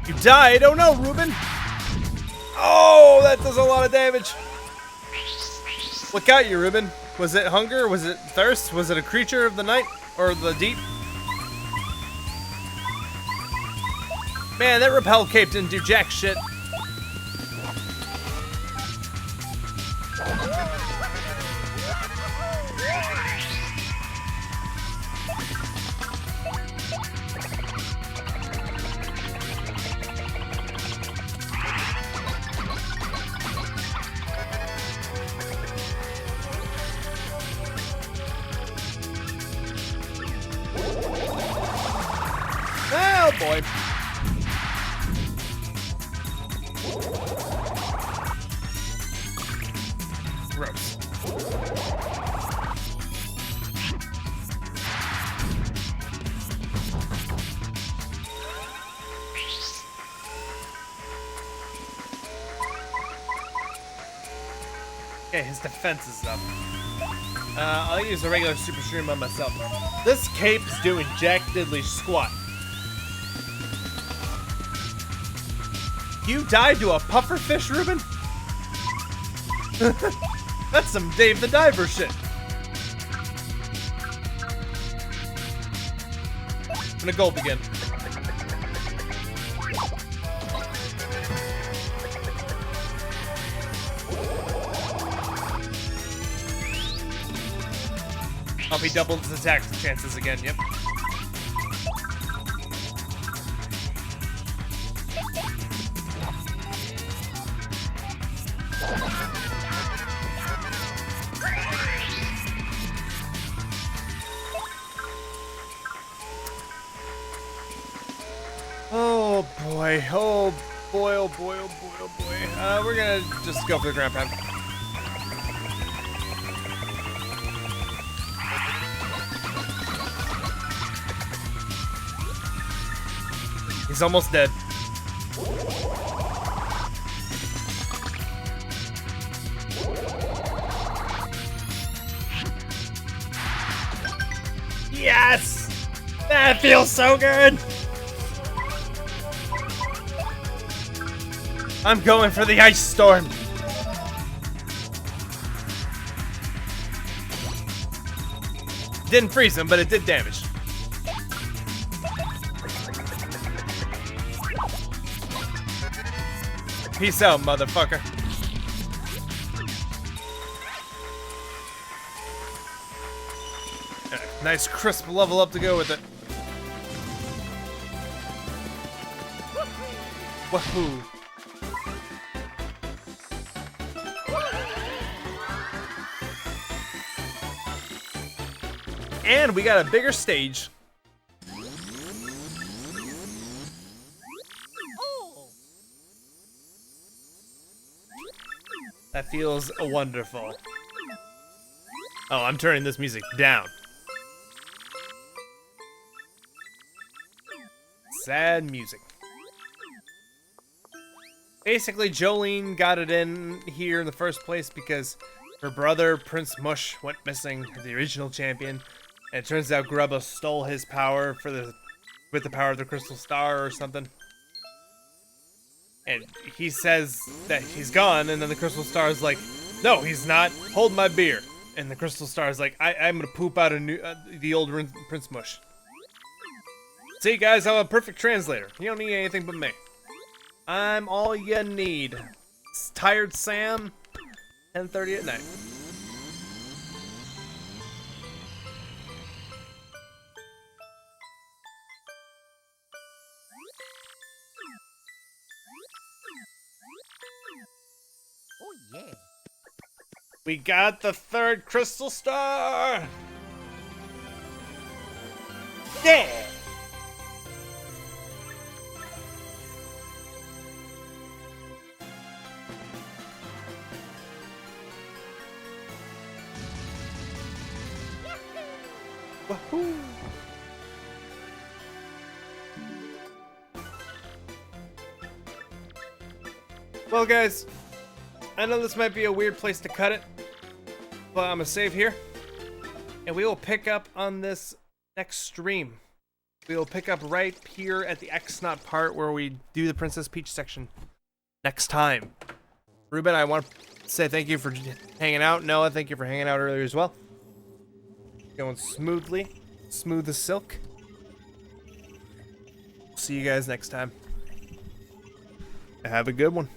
You died? Oh no, Ruben! Oh, that does a lot of damage. What got you, Ruben? Was it hunger? Was it thirst? Was it a creature of the night? Or the deep? Man, that repel cape didn't do jack shit. Oh boy. Gross. Okay, his defense is up. I'll use a regular super stream on myself. This cape's doing jack diddly squat. You died to a pufferfish, Ruben? That's some Dave the Diver shit. I'm gonna gulp again. Oh, he doubled his attack chances again, yep. Oh boy, oh boy, oh boy, oh boy, oh boy. We're gonna just go for the ground pound. He's almost dead. Yes! That feels so good! I'm going for the ice storm. Didn't freeze him, but it did damage. Peace out, motherfucker. Nice crisp level up to go with it. Wahoo. And we got a bigger stage. That feels wonderful. Oh, I'm turning this music down. Sad music. Basically, Jolene got it in here in the first place because her brother, Prince Mush, went missing, the original champion. And it turns out Grubba stole his power with the power of the Crystal Star or something. And he says that he's gone, and then the Crystal Star is like, no, he's not. Hold my beer. And the Crystal Star is like, I'm gonna poop out the old Prince Mush. See, guys, I'm a perfect translator. You don't need anything but me. I'm all you need. It's Tired Sam, 10:30 at night. Oh, yeah. We got the third Crystal Star! Yeah! Wahoo! Well, guys, I know this might be a weird place to cut it, but I'm gonna save here, and we will pick up on this next stream. We will pick up right here at the X-Not part where we do the Princess Peach section next time. Ruben, I want to say thank you for hanging out. Noah, thank you for hanging out earlier as well. Going smoothly, smooth as silk. See you guys next time. Have a good one.